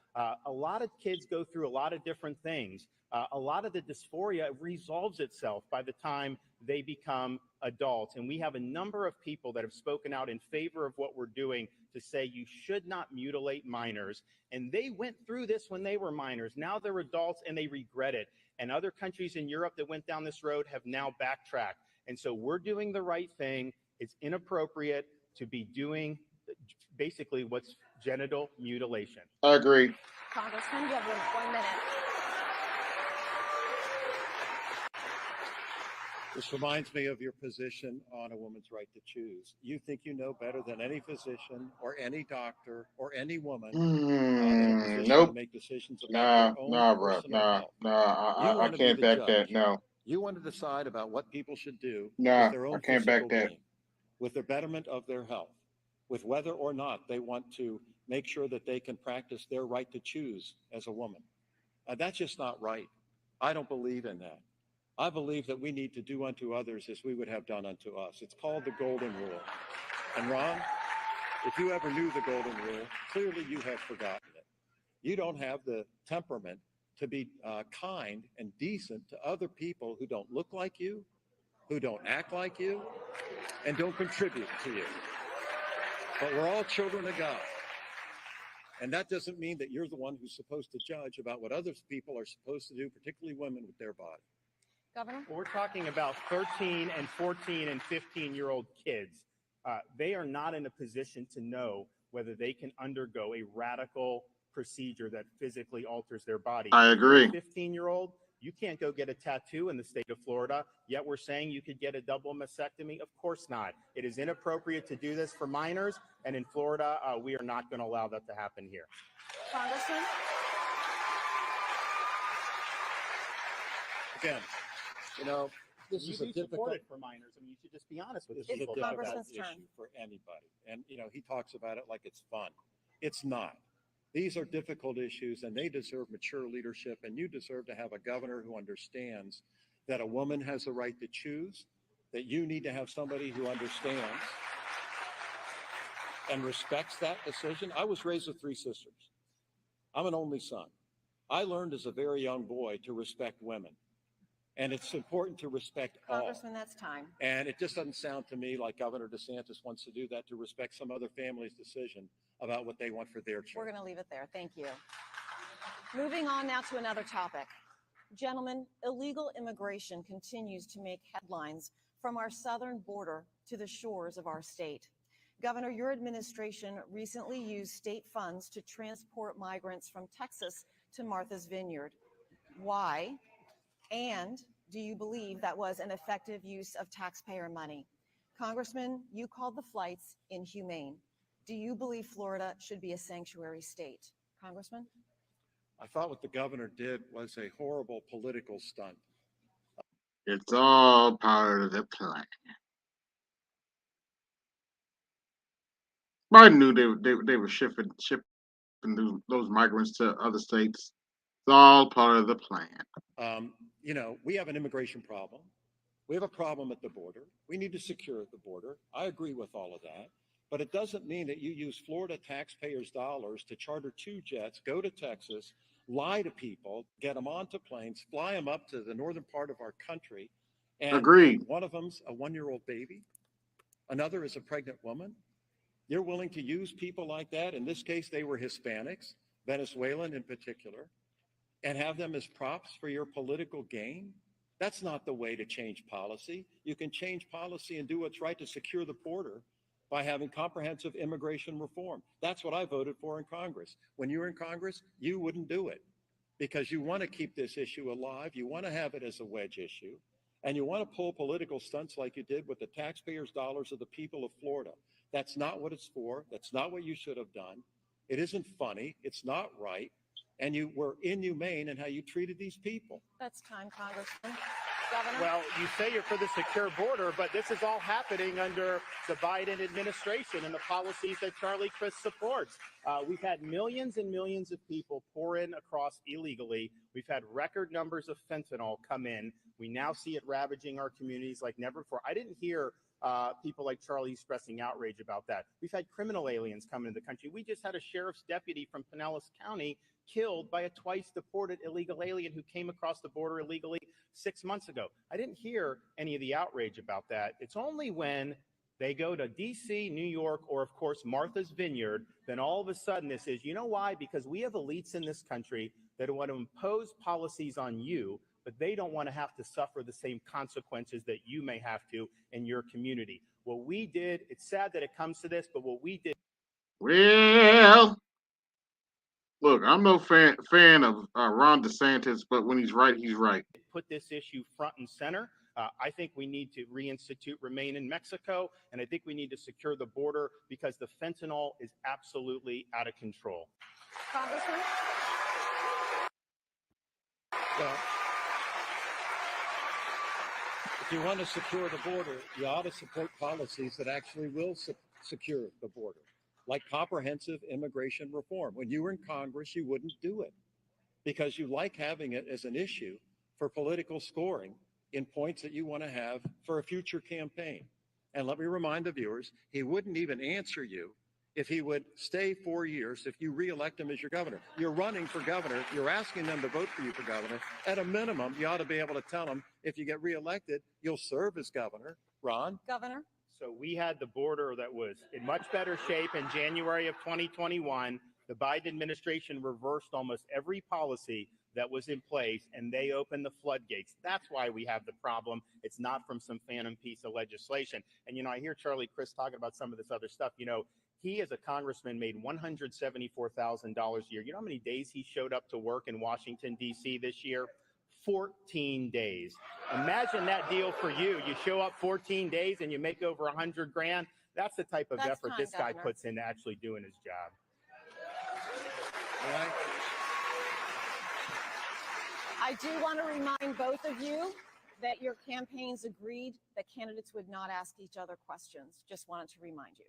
A lot of kids go through a lot of different things. A lot of the dysphoria resolves itself by the time they become adults. And we have a number of people that have spoken out in favor of what we're doing to say you should not mutilate minors. And they went through this when they were minors. Now they're adults and they regret it. And other countries in Europe that went down this road have now backtracked. And so we're doing the right thing. It's inappropriate to be doing basically what's genital mutilation. I agree. Congressman, you have 1 minute. This reminds me of your position on a woman's right to choose. You think you know better than any physician or any doctor or any woman in a position Nope. to make decisions about their own Bro. personal health. I You want to be can't the back judge. that. No. You want to decide about what people should do Nah, with their I own can't back physical that. being, with the betterment of their health, with whether or not they want to make sure that they can practice their right to choose as a woman. That's just not right. I don't believe in that. I believe that we need to do unto others as we would have done unto us. It's called the golden rule. And Ron, if you ever knew the golden rule, clearly you have forgotten it. You don't have the temperament to be kind and decent to other people who don't look like you, who don't act like you, and don't contribute to you. But we're all children of God. And that doesn't mean that you're the one who's supposed to judge about what other people are supposed to do, particularly women with their body. Governor? We're talking about 13 and 14 and 15-year-old kids. They are not in a position to know whether they can undergo a radical procedure that physically alters their body. I agree. If you're a 15-year-old, you can't go get a tattoo in the state of Florida, yet we're saying you could get a double mastectomy? Of course not. It is inappropriate to do this for minors, and in Florida, we are not going to allow that to happen here. Congressman? Again, this is a difficult for minors. I mean, you should just be honest with This people. is a difficult Congressman's turn. issue for anybody. And, he talks about it like it's fun. It's not. These are difficult issues and they deserve mature leadership. And you deserve to have a governor who understands that a woman has a right to choose, that you need to have somebody who understands and respects that decision. I was raised with 3 sisters. I'm an only son. I learned as a very young boy to respect women. And it's important to respect all. Congressman, that's time. And it just doesn't sound to me like Governor DeSantis wants to do that, to respect some other family's decision about what they want for their We're children. going to leave it there. Thank you. Moving on now to another topic. Gentlemen, illegal immigration continues to make headlines from our southern border to the shores of our state. Governor, your administration recently used state funds to transport migrants from Texas to Martha's Vineyard. Why? And do you believe that was an effective use of taxpayer money? Congressman, you called the flights inhumane. Do you believe Florida should be a sanctuary state? Congressman? I thought what the governor did was a horrible political stunt. It's all part of the plan. I knew they were shipping those migrants to other states. It's all part of the plan. We have an immigration problem. We have a problem at the border. We need to secure the border. I agree with all of that. But it doesn't mean that you use Florida taxpayers' dollars to charter 2 jets, go to Texas, lie to people, get them onto planes, fly them up to the northern part of our country. And Agreed. one of them's a 1-year-old baby. Another is a pregnant woman. You're willing to use people like that. In this case, they were Hispanics, Venezuelan in particular, and have them as props for your political gain. That's not the way to change policy. You can change policy and do what's right to secure the border by having comprehensive immigration reform. That's what I voted for in Congress. When you were in Congress, you wouldn't do it because you want to keep this issue alive. You want to have it as a wedge issue. And you want to pull political stunts like you did with the taxpayers' dollars of the people of Florida. That's not what it's for. That's not what you should have done. It isn't funny. It's not right. And you were inhumane in how you treated these people. That's time, Congressman. Governor? Well, you say you're for the secure border, but this is all happening under the Biden administration and the policies that Charlie Crist supports. We've had millions and millions of people pour in across illegally. We've had record numbers of fentanyl come in. We now see it ravaging our communities like never before. I didn't hear people like Charlie expressing outrage about that. We've had criminal aliens come into the country. We just had a sheriff's deputy from Pinellas County killed by a twice deported illegal alien who came across the border illegally 6 months ago. I didn't hear any of the outrage about that. It's only when they go to DC, New York, or of course, Martha's Vineyard, then all of a sudden this is, you know why? Because we have elites in this country that want to impose policies on you, but they don't want to have to suffer the same consequences that you may have to in your community. What we did, it's sad that it comes to this, but what we did. Well, look, I'm no fan of Ron DeSantis, but when he's right, he's right. Put this issue front and center. I think we need to reinstitute Remain in Mexico, and I think we need to secure the border because the fentanyl is absolutely out of control. Congressman? Well, if you want to secure the border, you ought to support policies that actually will secure the border, like comprehensive immigration reform. When you were in Congress, you wouldn't do it because you like having it as an issue for political scoring in points that you want to have for a future campaign. And let me remind the viewers, he wouldn't even answer you if he would stay 4 years if you reelect him as your governor. You're running for governor. You're asking them to vote for you for governor. At a minimum, you ought to be able to tell them if you get reelected, you'll serve as governor. Ron? Governor? So we had the border that was in much better shape in January of 2021. The Biden administration reversed almost every policy that was in place, and they opened the floodgates. That's why we have the problem. It's not from some phantom piece of legislation. And, I hear Charlie Crist talking about some of this other stuff. He, as a congressman, made $174,000 a year. You know how many days he showed up to work in Washington, D.C. this year? 14 days. Imagine that deal for you. You show up 14 days and you make over $100,000. That's the type of effort this guy puts into actually doing his job. All right. I do want to remind both of you that your campaigns agreed that candidates would not ask each other questions. Just wanted to remind you.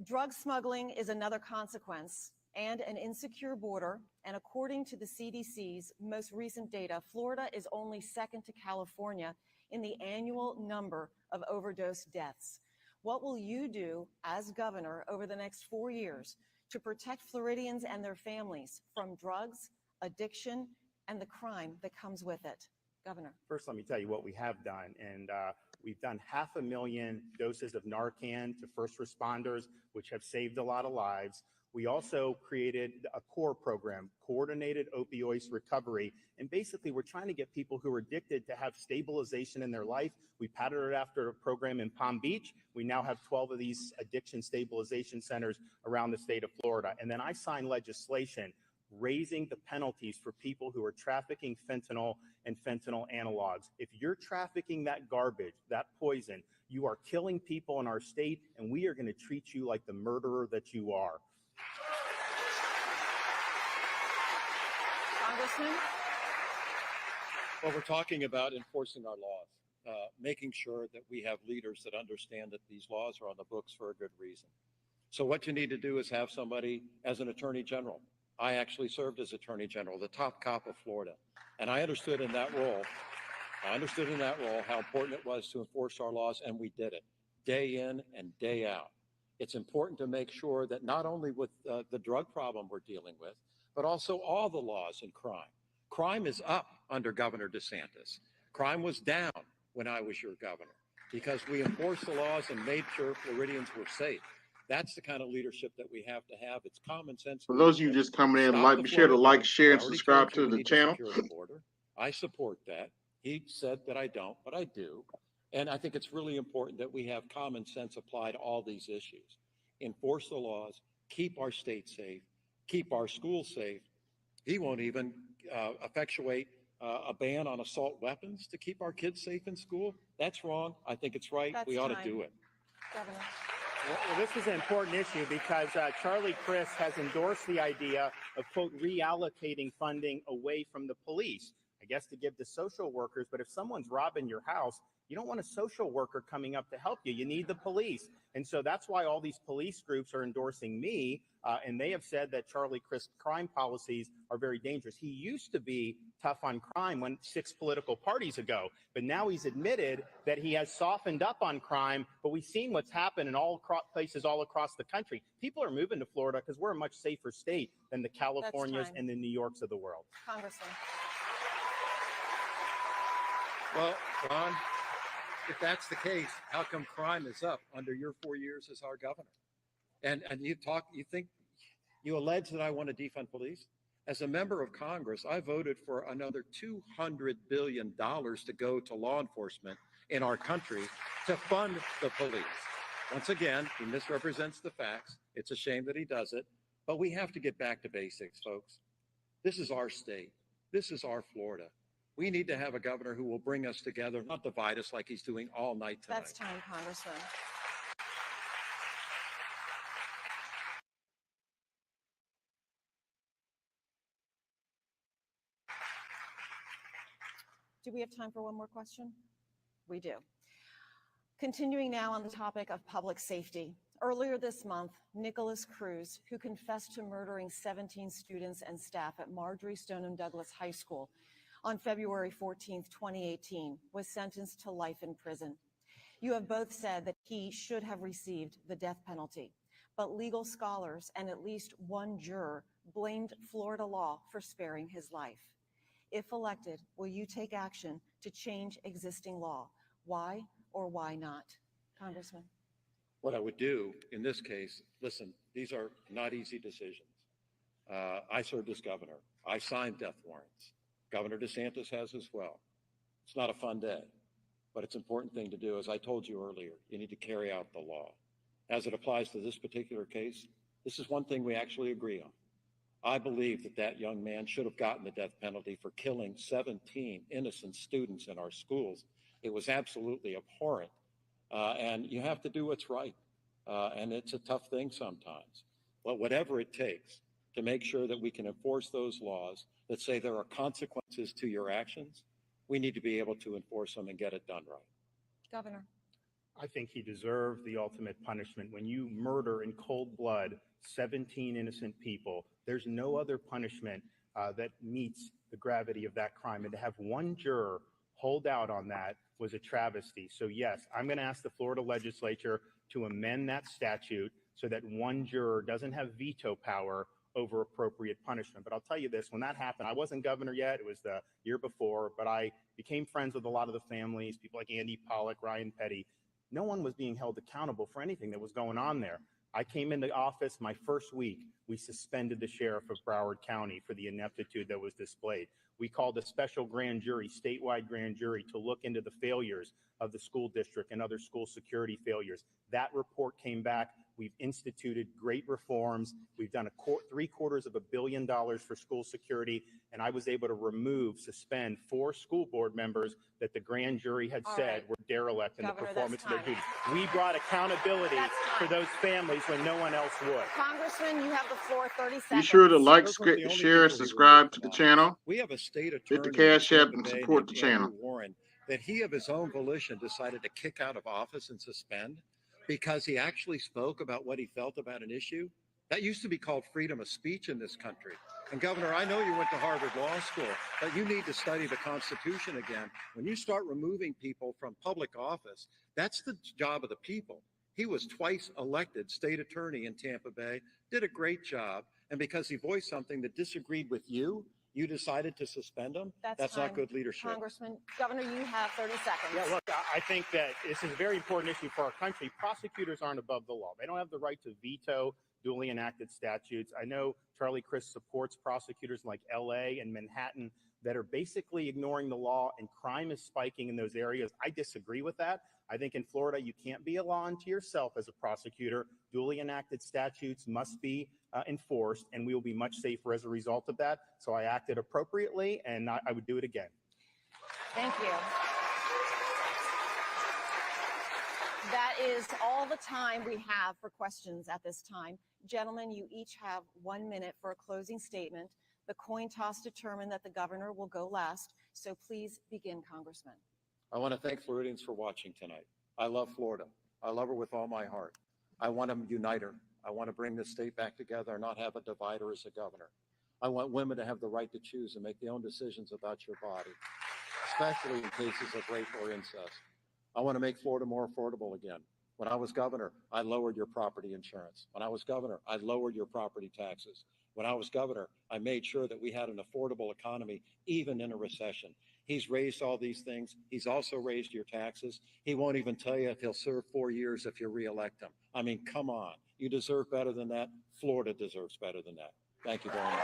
Drug smuggling is another consequence and an insecure border. And according to the CDC's most recent data, Florida is only second to California in the annual number of overdose deaths. What will you do as governor over the next 4 years to protect Floridians and their families from drugs, addiction, and the crime that comes with it? Governor. First, let me tell you what we have done. And we've done 500,000 doses of Narcan to first responders, which have saved a lot of lives. We also created a CORE program, Coordinated Opioids Recovery. And basically, we're trying to get people who are addicted to have stabilization in their life. We patterned it after a program in Palm Beach. We now have 12 of these addiction stabilization centers around the state of Florida. And then I signed legislation raising the penalties for people who are trafficking fentanyl and fentanyl analogs. If you're trafficking that garbage, that poison, you are killing people in our state, and we are going to treat you like the murderer that you are. Congressman? Well, we're talking about enforcing our laws, making sure that we have leaders that understand that these laws are on the books for a good reason. So what you need to do is have somebody as an attorney general. I actually served as attorney general, the top cop of Florida. And I understood in that role how important it was to enforce our laws, and we did it day in and day out. It's important to make sure that not only with the drug problem we're dealing with, but also all the laws in crime. Crime is up under Governor DeSantis. Crime was down when I was your governor because we enforced the laws and made sure Floridians were safe. That's the kind of leadership that we have to have. It's common sense For those of you leadership. just coming in, Stop like, the be flow sure to of like, drugs. share, I and already subscribe told you to we the need to channel. secure the border. I support that. He said that I don't, but I do. And I think it's really important that we have common sense applied to all these issues. Enforce the laws, keep our state safe, keep our schools safe. He won't even effectuate a ban on assault weapons to keep our kids safe in school. That's wrong. I think it's right. That's We ought to time. do it. Governor. Well, this is an important issue because Charlie Crist has endorsed the idea of, quote, reallocating funding away from the police, I guess to give to social workers. But if someone's robbing your house, you don't want a social worker coming up to help you. You need the police. And so that's why all these police groups are endorsing me. And they have said that Charlie Crist's crime policies are very dangerous. He used to be tough on crime 6 political parties ago, but now he's admitted that he has softened up on crime. But we've seen what's happened in all places all across the country. People are moving to Florida because we're a much safer state than the Californias and the New Yorks of the world. Congressman. Well, Ron, if that's the case, how come crime is up under your 4 years as our governor? And you allege that I want to defund police? As a member of Congress, I voted for another $200 billion to go to law enforcement in our country to fund the police. Once again, he misrepresents the facts. It's a shame that he does it, but we have to get back to basics, folks. This is our state. This is our Florida. We need to have a governor who will bring us together, not divide us like he's doing all night tonight. That's time, Congressman. Do we have time for one more question? We do. Continuing now on the topic of public safety. Earlier this month, Nicholas Cruz, who confessed to murdering 17 students and staff at Marjorie Stoneman Douglas High School on February 14th, 2018, was sentenced to life in prison. You have both said that he should have received the death penalty, but legal scholars and at least one juror blamed Florida law for sparing his life. If elected, will you take action to change existing law? Why or why not? Congressman. What I would do in this case, listen, these are not easy decisions. I served as governor. I signed death warrants. Governor DeSantis has as well. It's not a fun day, but it's an important thing to do. As I told you earlier, you need to carry out the law. As it applies to this particular case, this is one thing we actually agree on. I believe that that young man should have gotten the death penalty for killing 17 innocent students in our schools. It was absolutely abhorrent. And you have to do what's right. And it's a tough thing sometimes. But whatever it takes to make sure that we can enforce those laws that say there are consequences to your actions, we need to be able to enforce them and get it done right. Governor. I think he deserved the ultimate punishment. When you murder in cold blood 17 innocent people, there's no other punishment that meets the gravity of that crime. And to have one juror hold out on that was a travesty. So yes, I'm going to ask the Florida legislature to amend that statute so that one juror doesn't have veto power over appropriate punishment. But I'll tell you this, when that happened, I wasn't governor yet. It was the year before, but I became friends with a lot of the families, people like Andy Pollack, Ryan Petty. No one was being held accountable for anything that was going on there. I came into office my first week, we suspended the sheriff of Broward County for the ineptitude that was displayed. We called a special grand jury, statewide grand jury, to look into the failures of the school district and other school security failures. That report came back We've instituted great reforms. We've done $750 million for school security, and I was able to suspend 4 school board members that the grand jury had said were derelict in the performance of their duties. We brought accountability for those families when no one else would. Congressman, you have the floor, 30 seconds. Be sure to like, Those weren't the only share, people who subscribe to were the honest. channel. We have a state Hit the attorney in Cash App Tampa and Bay support the named Andrew channel. Warren that he of his own volition decided to kick out of office and suspend because he actually spoke about what he felt about an issue. That used to be called freedom of speech in this country. And Governor, I know you went to Harvard Law School, but you need to study the Constitution again. When you start removing people from public office, that's the job of the people. He was twice elected state attorney in Tampa Bay, did a great job. And because he voiced something that disagreed with you, you decided to suspend him? That's not good leadership. Congressman, Governor, you have 30 seconds. Yeah, look, I think that this is a very important issue for our country. Prosecutors aren't above the law. They don't have the right to veto duly enacted statutes. I know Charlie Crist supports prosecutors like LA and Manhattan that are basically ignoring the law, and crime is spiking in those areas. I disagree with that. I think in Florida, you can't be a law unto yourself as a prosecutor. Duly enacted statutes must be enforced, and we will be much safer as a result of that. So I acted appropriately, and I would do it again. Thank you. That is all the time we have for questions at this time. Gentlemen, you each have 1 minute for a closing statement. The coin toss determined that the governor will go last. So please begin, Congressman. I want to thank Floridians for watching tonight. I love Florida. I love her with all my heart. I want to unite her. I want to bring this state back together and not have a divider as a governor. I want women to have the right to choose and make their own decisions about your body, especially in cases of rape or incest. I want to make Florida more affordable again. When I was governor, I lowered your property insurance. When I was governor, I lowered your property taxes. When I was governor, I made sure that we had an affordable economy, even in a recession. He's raised all these things. He's also raised your taxes. He won't even tell you if he'll serve 4 years if you reelect him. I mean, come on. You deserve better than that. Florida deserves better than that. Thank you very much.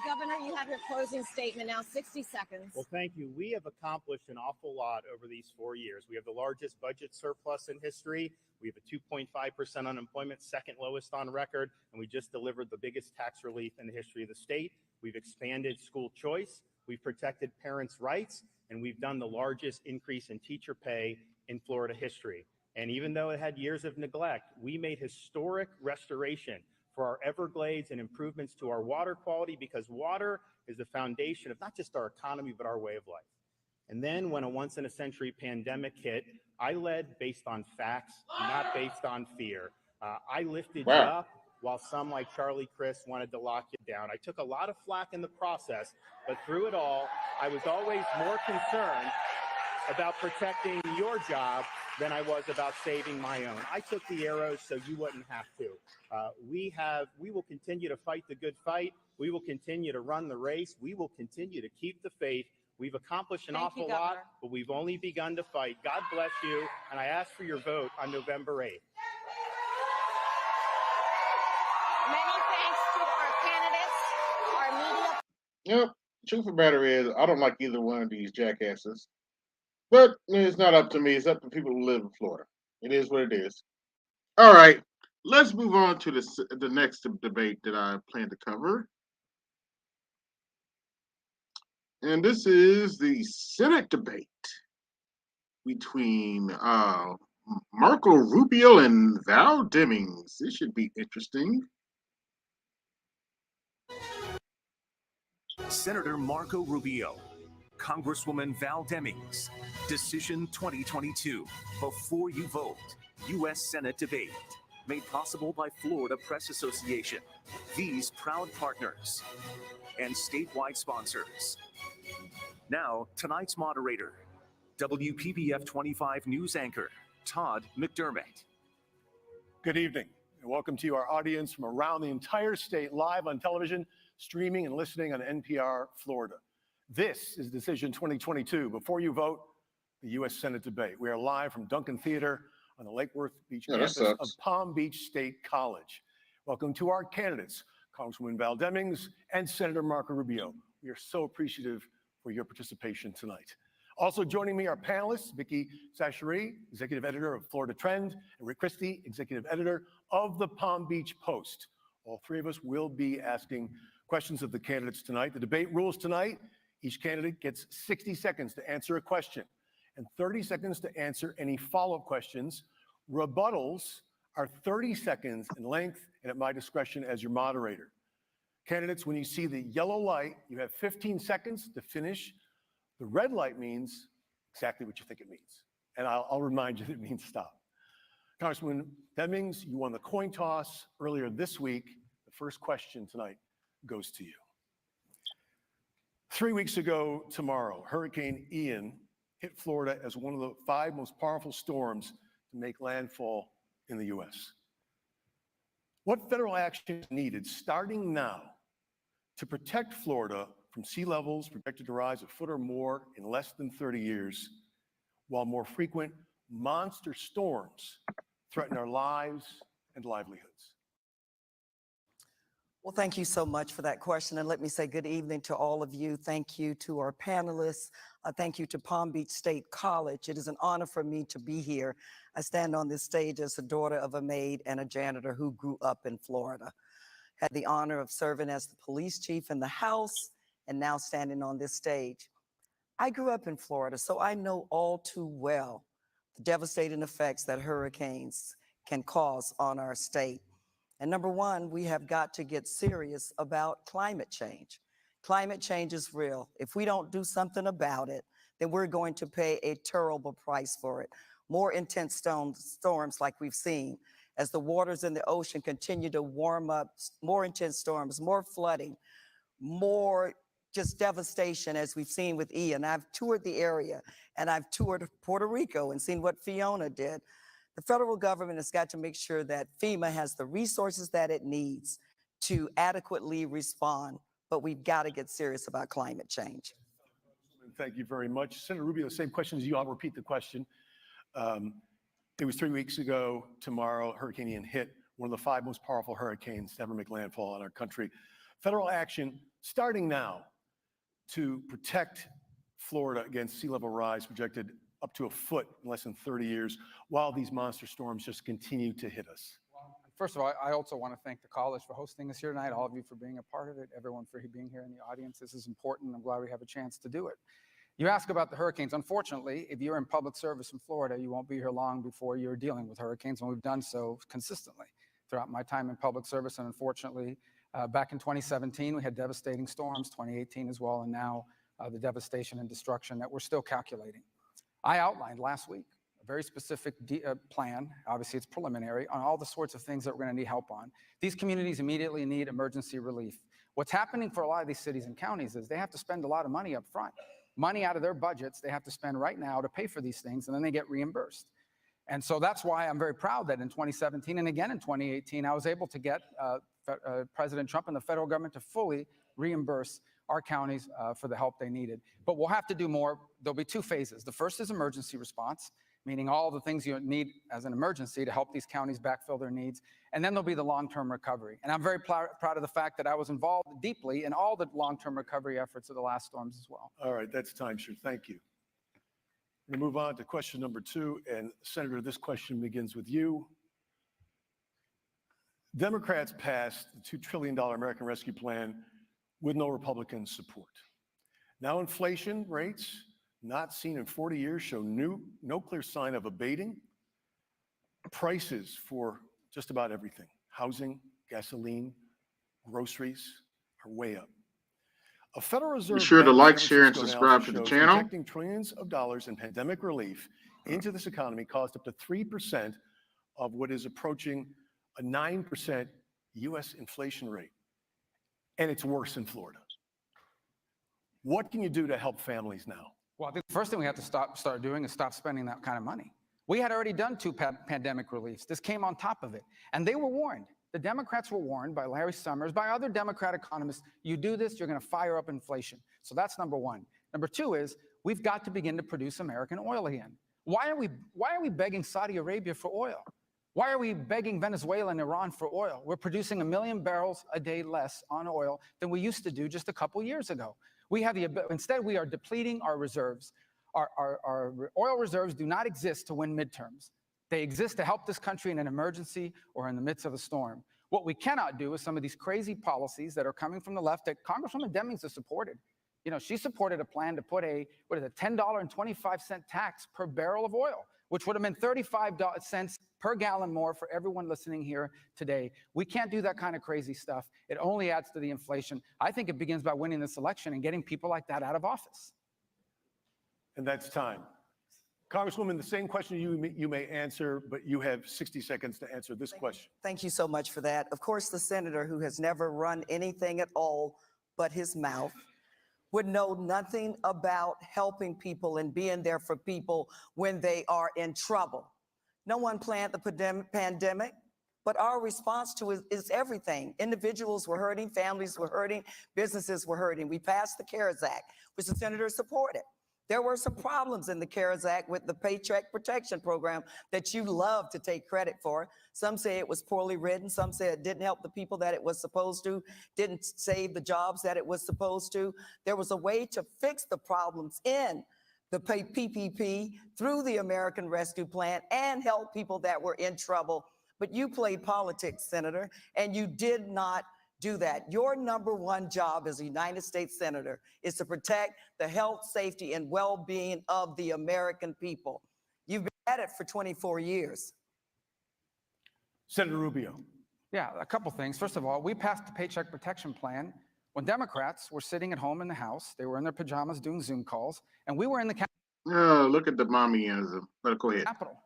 Governor, you have your closing statement now, 60 seconds. Well, thank you. We have accomplished an awful lot over these 4 years. We have the largest budget surplus in history. We have a 2.5% unemployment, second lowest on record, and we just delivered the biggest tax relief in the history of the state. We've expanded school choice. We've protected parents' rights, and we've done the largest increase in teacher pay in Florida history. And even though it had years of neglect, we made historic restoration for our Everglades and improvements to our water quality, because water is the foundation of not just our economy, but our way of life. And then when a once-in-a-century pandemic hit, I led based on facts, not based on fear. I lifted you up while some like Charlie Crist wanted to lock you down. I took a lot of flack in the process, but through it all, I was always more concerned about protecting your job than I was about saving my own. I took the arrows so you wouldn't have to. We will continue to fight the good fight. We will continue to run the race. We will continue to keep the faith. We've accomplished an awful lot, but we've only begun to fight. God bless you, and I ask for your vote on November 8th. Many thanks to our candidates, our media. Yep. Truth of the matter is, I don't like either one of these jackasses. But it's not up to me. It's up to people who live in Florida. It is what it is. All right. Let's move on to the next debate that I plan to cover. And this is the Senate debate between Marco Rubio and Val Demings. This should be interesting. Senator Marco Rubio, Congresswoman Val Demings, Decision 2022, Before You Vote, U.S. Senate Debate, made possible by Florida Press Association, these proud partners, and statewide sponsors. Now, tonight's moderator, WPBF 25 news anchor, Todd McDermott. Good evening, and welcome to our audience from around the entire state, live on television, streaming and listening on NPR Florida. This is Decision 2022, Before You Vote, the U.S. Senate Debate. We are live from Duncan Theater on the Lake Worth Beach campus of Palm Beach State College. Welcome to our candidates, Congresswoman Val Demings and Senator Marco Rubio. We are so appreciative for your participation tonight. Also joining me are panelists, Vicki Sacheri, Executive Editor of Florida Trend, and Rick Christie, Executive Editor of the Palm Beach Post. All three of us will be asking questions of the candidates tonight. The debate rules tonight: each candidate gets 60 seconds to answer a question and 30 seconds to answer any follow-up questions. Rebuttals are 30 seconds in length and at my discretion as your moderator. Candidates, when you see the yellow light, you have 15 seconds to finish. The red light means exactly what you think it means. And I'll remind you that it means stop. Congresswoman Demings, you won the coin toss earlier this week. The first question tonight goes to you. 3 weeks ago tomorrow, Hurricane Ian hit Florida as one of the 5 most powerful storms to make landfall in the U.S. What federal action is needed starting now to protect Florida from sea levels projected to rise a foot or more in less than 30 years, while more frequent monster storms threaten our lives and livelihoods? Well, thank you so much for that question. And let me say good evening to all of you. Thank you to our panelists. Thank you to Palm Beach State College. It is an honor for me to be here. I stand on this stage as the daughter of a maid and a janitor who grew up in Florida. Had the honor of serving as the police chief in the House and now standing on this stage. I grew up in Florida, so I know all too well the devastating effects that hurricanes can cause on our state. And number one, we have got to get serious about climate change. Climate change is real. If we don't do something about it, then we're going to pay a terrible price for it. More intense storms like we've seen as the waters in the ocean continue to warm up, more intense storms, more flooding, more just devastation as we've seen with Ian. I've toured the area and I've toured Puerto Rico and seen what Fiona did. The federal government has got to make sure that FEMA has the resources that it needs to adequately respond, but we've got to get serious about climate change. Thank you very much. Senator Rubio, same question as you. I'll repeat the question. It was 3 weeks ago tomorrow, Hurricane Ian hit, one of the 5 most powerful hurricanes to ever make landfall in our country. Federal action starting now to protect Florida against sea level rise projected up to a foot in less than 30 years, while these monster storms just continue to hit us. Well, first of all, I also want to thank the college for hosting us here tonight, all of you for being a part of it, everyone for being here in the audience. This is important. I'm glad we have a chance to do it. You ask about the hurricanes. Unfortunately, if you're in public service in Florida, you won't be here long before you're dealing with hurricanes, and we've done so consistently throughout my time in public service. And unfortunately, back in 2017, we had devastating storms, 2018 as well, and now the devastation and destruction that we're still calculating. I outlined last week a very specific plan, obviously it's preliminary, on all the sorts of things that we're going to need help on. These communities immediately need emergency relief. What's happening for a lot of these cities and counties is they have to spend a lot of money up front. Money out of their budgets they have to spend right now to pay for these things, and then they get reimbursed. And so that's why I'm very proud that in 2017 and again in 2018, I was able to get President Trump and the federal government to fully reimburse our counties for the help they needed. But we'll have to do more. There'll be 2 phases. The first is emergency response, meaning all the things you need as an emergency to help these counties backfill their needs. And then there'll be the long-term recovery. And I'm very proud of the fact that I was involved deeply in all the long-term recovery efforts of the last storms as well. All right, that's time, sir. Thank you. We're going to move on to question number 2. And Senator, this question begins with you. Democrats passed the $2 trillion American Rescue Plan with no Republican support. Now inflation rates, not seen in 40 years, show no clear sign of abating. Prices for just about everything, housing, gasoline, groceries, are way up. A Federal Reserve Be sure to Bank like, San share, and Francisco subscribe to analysis the shows channel. Injecting trillions of dollars in pandemic relief into this economy caused up to 3% of what is approaching a 9% U.S. inflation rate. And it's worse in Florida. What can you do to help families now? Well, I think the first thing we have to start doing is stop spending that kind of money. We had already done 2 pandemic reliefs. This came on top of it. And they were warned. The Democrats were warned by Larry Summers, by other Democrat economists, you do this, you're going to fire up inflation. So that's number 1. Number 2 is we've got to begin to produce American oil again. Why are we begging Saudi Arabia for oil? Why are we begging Venezuela and Iran for oil? We're producing 1 million barrels a day less on oil than we used to do just a couple years ago. Instead, we are depleting our reserves. Our oil reserves do not exist to win midterms. They exist to help this country in an emergency or in the midst of a storm. What we cannot do is some of these crazy policies that are coming from the left that Congresswoman Demings has supported. You know, she supported a plan to put a $10.25 tax per barrel of oil, which would have been 35 cents per gallon more for everyone listening here today. We can't do that kind of crazy stuff. It only adds to the inflation. I think it begins by winning this election and getting people like that out of office. And that's time. Congresswoman, the same question you may answer, but you have 60 seconds to answer this question. Thank you so much for that. Of course, the senator who has never run anything at all but his mouth would know nothing about helping people and being there for people when they are in trouble. No one planned the pandemic, but our response to it is everything. Individuals were hurting, families were hurting, businesses were hurting. We passed the CARES Act, which the senator supported. There were some problems in the CARES Act with the Paycheck Protection Program that you love to take credit for. Some say it was poorly written. Some say it didn't help the people that it was supposed to, didn't save the jobs that it was supposed to. There was a way to fix the problems in the PPP through the American Rescue Plan and help people that were in trouble. But you played politics, Senator, and you did not do that. Your number one job as a United States Senator is to protect the health, safety, and well-being of the American people. You've been at it for 24 years. Senator Rubio. Yeah, a couple things. First of all, we passed the Paycheck Protection Plan when Democrats were sitting at home in the House. They were in their pajamas doing Zoom calls, and we were in the Oh, look at the mommyism. But go ahead. Capitol.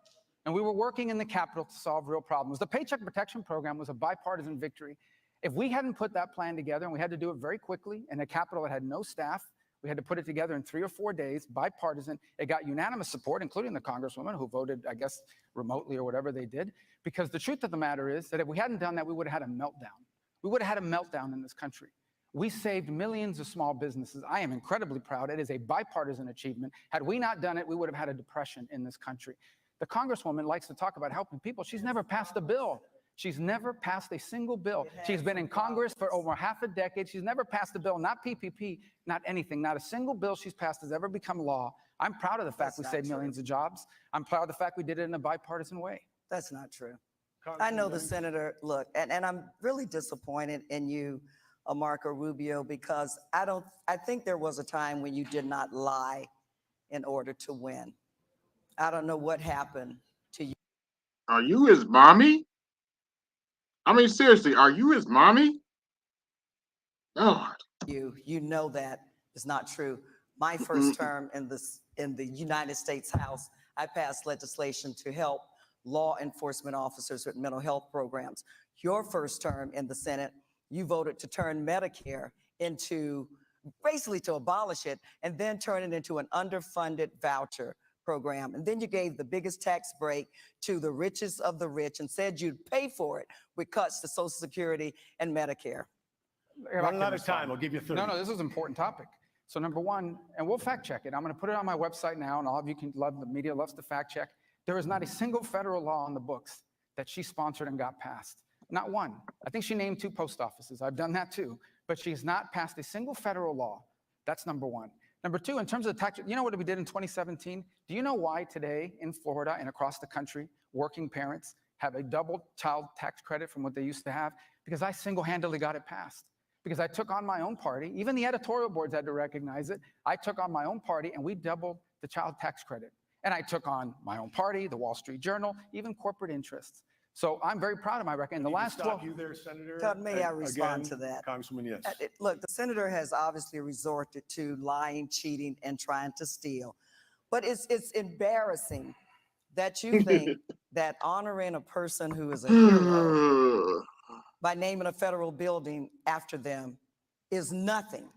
And we were working in the Capitol to solve real problems. The Paycheck Protection Program was a bipartisan victory. If we hadn't put that plan together, and we had to do it very quickly, in a Capitol that had no staff, we had to put it together in 3 or 4 days, bipartisan. It got unanimous support, including the Congresswoman who voted, I guess, remotely or whatever they did. Because the truth of the matter is that if we hadn't done that, we would have had a meltdown. We would have had a meltdown in this country. We saved millions of small businesses. I am incredibly proud. It is a bipartisan achievement. Had we not done it, we would have had a depression in this country. The Congresswoman likes to talk about helping people. She's never passed a bill. She's never passed a single bill. She's been in Congress for over half a decade. She's never passed a bill, not PPP, not anything. Not a single bill she's passed has ever become law. I'm proud of the fact we saved millions of jobs. I'm proud of the fact we did it in a bipartisan way. That's not true. I know the senator, look, and I'm really disappointed in you, Marco Rubio, because I think there was a time when you did not lie in order to win. I don't know what happened to you. Are you his mommy? I mean, seriously, are you his mommy? God. You know that is not true. My first term in the United States House, I passed legislation to help law enforcement officers with mental health programs. Your first term in the Senate, you voted to turn Medicare into, basically to abolish it, and then turn it into an underfunded voucher program. And then you gave the biggest tax break to the richest of the rich and said you'd pay for it with cuts to Social Security and Medicare. Running out of time, I'll give you 30. No, this is an important topic. So number one, and we'll fact check it. I'm going to put it on my website now, and all of you can love, the media loves to fact check. There is not a single federal law on the books that she sponsored and got passed. Not one. I think she named 2 post offices. I've done that too. But she's not passed a single federal law. That's number one. Number two, in terms of the tax, you know what we did in 2017? Do you know why today in Florida and across the country, working parents have a double child tax credit from what they used to have? Because I single-handedly got it passed. Because I took on my own party, even the editorial boards had to recognize it. I took on my own party and we doubled the child tax credit. And I took on my own party, the Wall Street Journal, even corporate interests. So I'm very proud of my record. In the last 12 you there, Senator. May I respond to that? Congresswoman, yes. Look, the senator has obviously resorted to lying, cheating, and trying to steal. But it's embarrassing that you think that honoring a person who is a hero by naming a federal building after them is nothing.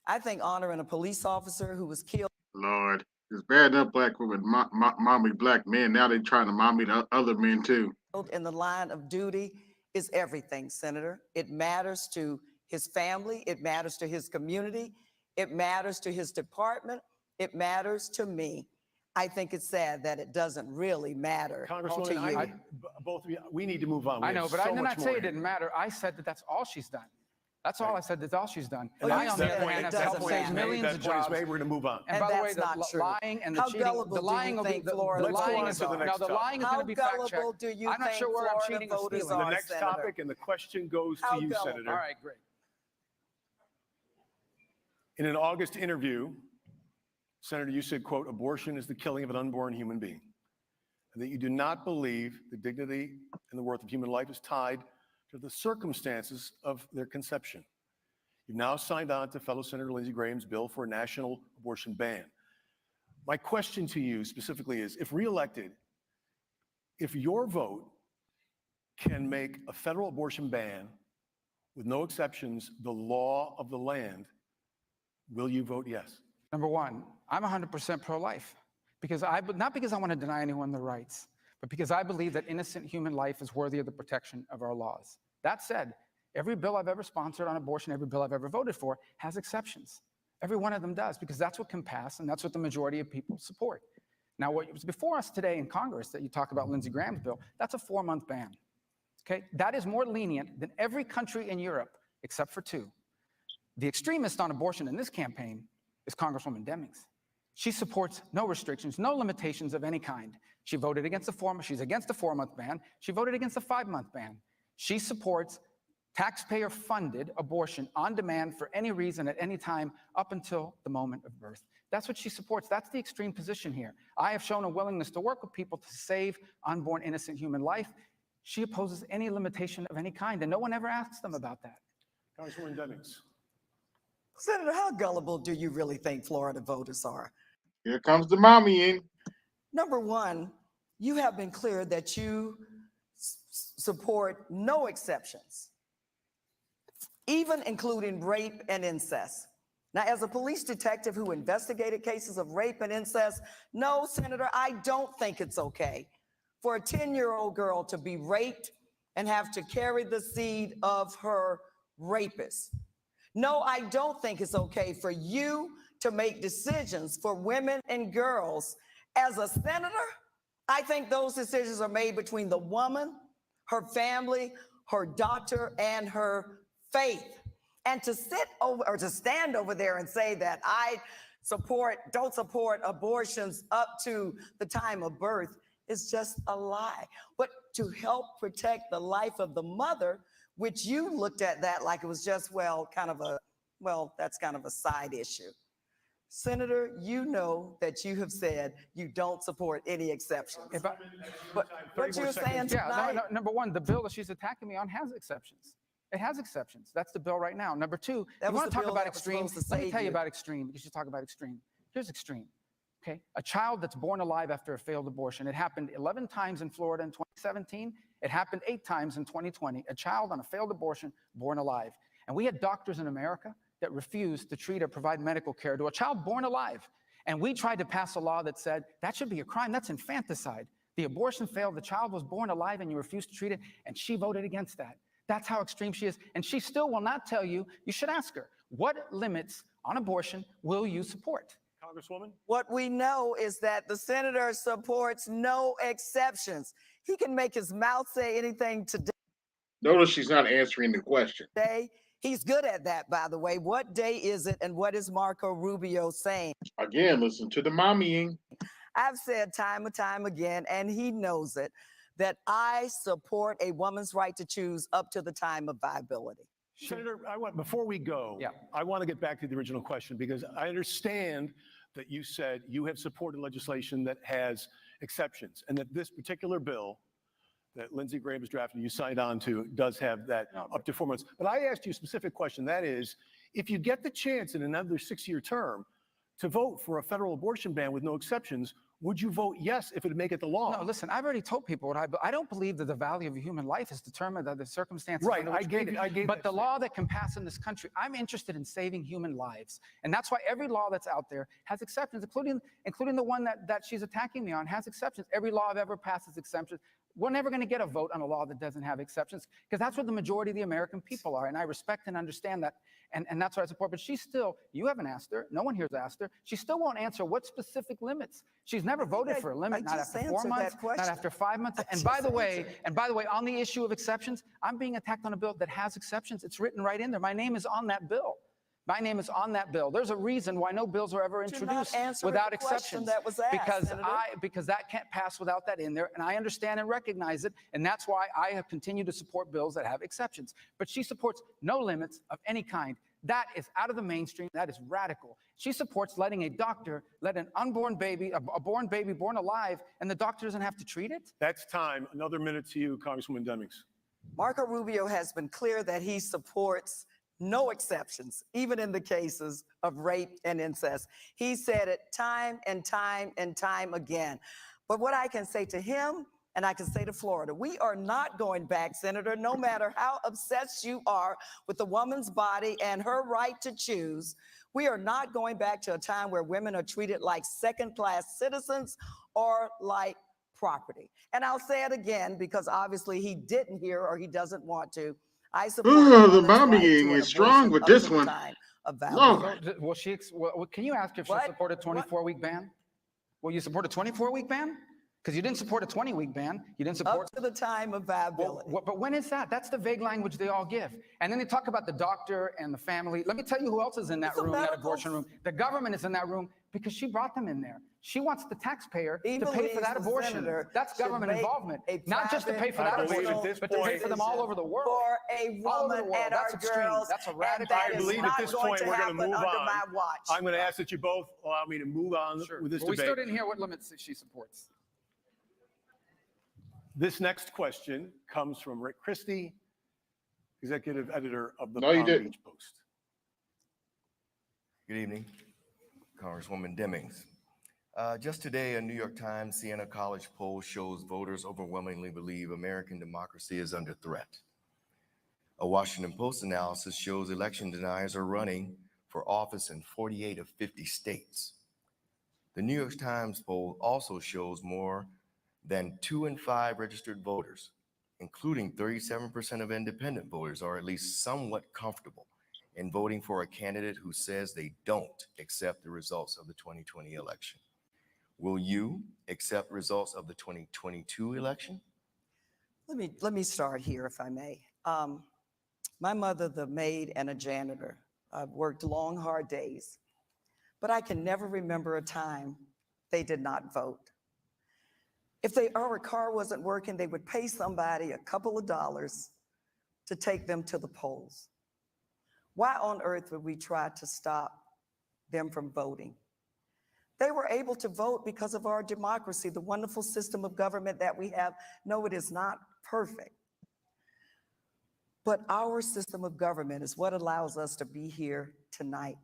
I think honoring a police officer who was killed. Lord, it's bad enough black women mommy black men. Now they're trying to mommy the other men too. In the line of duty is everything, Senator. It matters to his family. It matters to his community. It matters to his department. It matters to me. I think it's sad that it doesn't really matter to Congresswoman, you. both of you, we need to move on. We I know, have but so I did much not more say it here. didn't matter. I said that that's all she's done. That's all I said. That's all she's done. Well, I, you on the said other it hand, have doesn't saved matter. millions of That point is jobs. made. We're going to move on. And And by the that's way, not the true. lying and the How cheating, gullible the do lying you will be think the Florida lying voters is are? now the lying is How going to be fact checked. gullible do you I'm not think sure where I'm Florida cheating or voters stealing. The are, next Senator? topic, and the question goes How to you, gullible? Senator. All right, great. In an August interview, Senator, you said, quote, abortion is the killing of an unborn human being, and that you do not believe the dignity and the worth of human life is tied to the circumstances of their conception. You've now signed on to fellow Senator Lindsey Graham's bill for a national abortion ban. My question to you specifically is, if reelected, if your vote can make a federal abortion ban with no exceptions the law of the land, will you vote yes? Number one, I'm 100% pro-life because not because I want to deny anyone their rights, but because I believe that innocent human life is worthy of the protection of our laws. That said, every bill I've ever sponsored on abortion, every bill I've ever voted for has exceptions. Every one of them does, because that's what can pass and that's what the majority of people support. Now, what was before us today in Congress that you talk about Lindsey Graham's bill, that's a 4-month ban. Okay, that is more lenient than every country in Europe except for 2. The extremist on abortion in this campaign is Congresswoman Demings. She supports no restrictions, no limitations of any kind. She voted against she's against the 4-month ban. She voted against the 5-month ban. She supports taxpayer-funded abortion on demand for any reason at any time up until the moment of birth. That's what she supports. That's the extreme position here. I have shown a willingness to work with people to save unborn innocent human life. She opposes any limitation of any kind, and no one ever asks them about that. Congresswoman Demings. Senator, how gullible do you really think Florida voters are? Here comes the mommying. Number one, you have been clear that you support no exceptions, even including rape and incest. Now, as a police detective who investigated cases of rape and incest, no, Senator, I don't think it's okay for a 10-year-old girl to be raped and have to carry the seed of her rapist. No, I don't think it's okay for you to make decisions for women and girls. As a senator, I think those decisions are made between the woman, her family, her doctor, and her faith. And to sit over or to stand over there and say that I don't support abortions up to the time of birth is just a lie. But to help protect the life of the mother, which you looked at that like it was just, that's kind of a side issue. Senator, you know that you have said you don't support any exceptions. But what you're saying tonight... Yeah, number one, the bill that she's attacking me on has exceptions. It has exceptions. That's the bill right now. Number two, you want to talk about extreme? Let me tell you about extreme, because you talk about extreme. Here's extreme. Okay, a child that's born alive after a failed abortion. It happened 11 times in Florida in 2017. It happened 8 times in 2020. A child on a failed abortion born alive. And we had doctors in America that refused to treat or provide medical care to a child born alive. And we tried to pass a law that said that should be a crime. That's infanticide. The abortion failed. The child was born alive and you refused to treat it. And she voted against that. That's how extreme she is. And she still will not tell you. You should ask her, what limits on abortion will you support? Congresswoman? What we know is that the senator supports no exceptions. He can make his mouth say anything today. Notice she's not answering the question. He's good at that, by the way. What day is it and what is Marco Rubio saying? Again, listen to the mommying. I've said time and time again, and he knows it, that I support a woman's right to choose up to the time of viability. Senator, before we go, I want to get back to the original question, because I understand that you said you have supported legislation that has exceptions, and that this particular bill that Lindsey Graham has drafted, you signed on to, does have that up to 4 months. But I asked you a specific question. That is, if you get the chance in another 6-year term to vote for a federal abortion ban with no exceptions, would you vote yes if it would make it the law? No, listen, I've already told people what I don't believe that the value of a human life is determined by the circumstances. Right, I gave but the law that can pass in this country, I'm interested in saving human lives. And that's why every law that's out there has exceptions, including the one that she's attacking me on has exceptions. Every law I've ever passed has exceptions. We're never going to get a vote on a law that doesn't have exceptions, because that's what the majority of the American people are. And I respect and understand that. And that's what I support. But she's still, you haven't asked her. No one here's asked her. She still won't answer what specific limits. She's never voted for a limit, not after 4 months, not after 5 months. And by the way, on the issue of exceptions, I'm being attacked on a bill that has exceptions. It's written right in there. My name is on that bill. My name is on that bill. There's a reason why no bills were ever introduced without exceptions. That was asked, because that can't pass without that in there, and I understand and recognize it, and that's why I have continued to support bills that have exceptions. But she supports no limits of any kind. That is out of the mainstream. That is radical. She supports letting a doctor let an unborn baby, a born baby born alive, and the doctor doesn't have to treat it. That's time. Another minute to you, Congresswoman Demings. Marco Rubio has been clear that he supports no exceptions, even in the cases of rape and incest. He said it time and time and time again. But what I can say to him, and I can say to Florida, we are not going back, Senator, no matter how obsessed you are with the woman's body and her right to choose. We are not going back to a time where women are treated like second-class citizens or like property. And I'll say it again, because obviously he didn't hear or he doesn't want to. I support the bombing is strong with this one. Well, can you ask if she supported a 24-week ban? Will you support a 24-week ban? Because you didn't support a 20-week ban. You didn't support... Up to the time of viability. But when is that? That's the vague language they all give. And then they talk about the doctor and the family. Let me tell you who else is in that room, that abortion room. The government is in that room because she brought them in there. She wants the taxpayer to pay for that abortion. That's government involvement. Not just to pay for that abortion, but to pay for them all over the world. For a woman and our girls. That's a radical. I believe at this point we're going to move on. I'm going to ask that you both allow me to move on with this debate. We still didn't hear what limits she supports. This next question comes from Rick Christie, executive editor of the Palm Beach Post. Good evening, Congresswoman Demings. Just today, a New York Times Siena College poll shows voters overwhelmingly believe American democracy is under threat. A Washington Post analysis shows election deniers are running for office in 48 of 50 states. The New York Times poll also shows more than 2 in 5 registered voters, including 37% of independent voters, are at least somewhat comfortable in voting for a candidate who says they don't accept the results of the 2020 election. Will you accept results of the 2022 election? Let me start here, if I may. My mother, the maid and a janitor, worked long, hard days, but I can never remember a time they did not vote. If our car wasn't working, they would pay somebody a couple of dollars to take them to the polls. Why on earth would we try to stop them from voting? They were able to vote because of our democracy, the wonderful system of government that we have. No, it is not perfect. But our system of government is what allows us to be here tonight.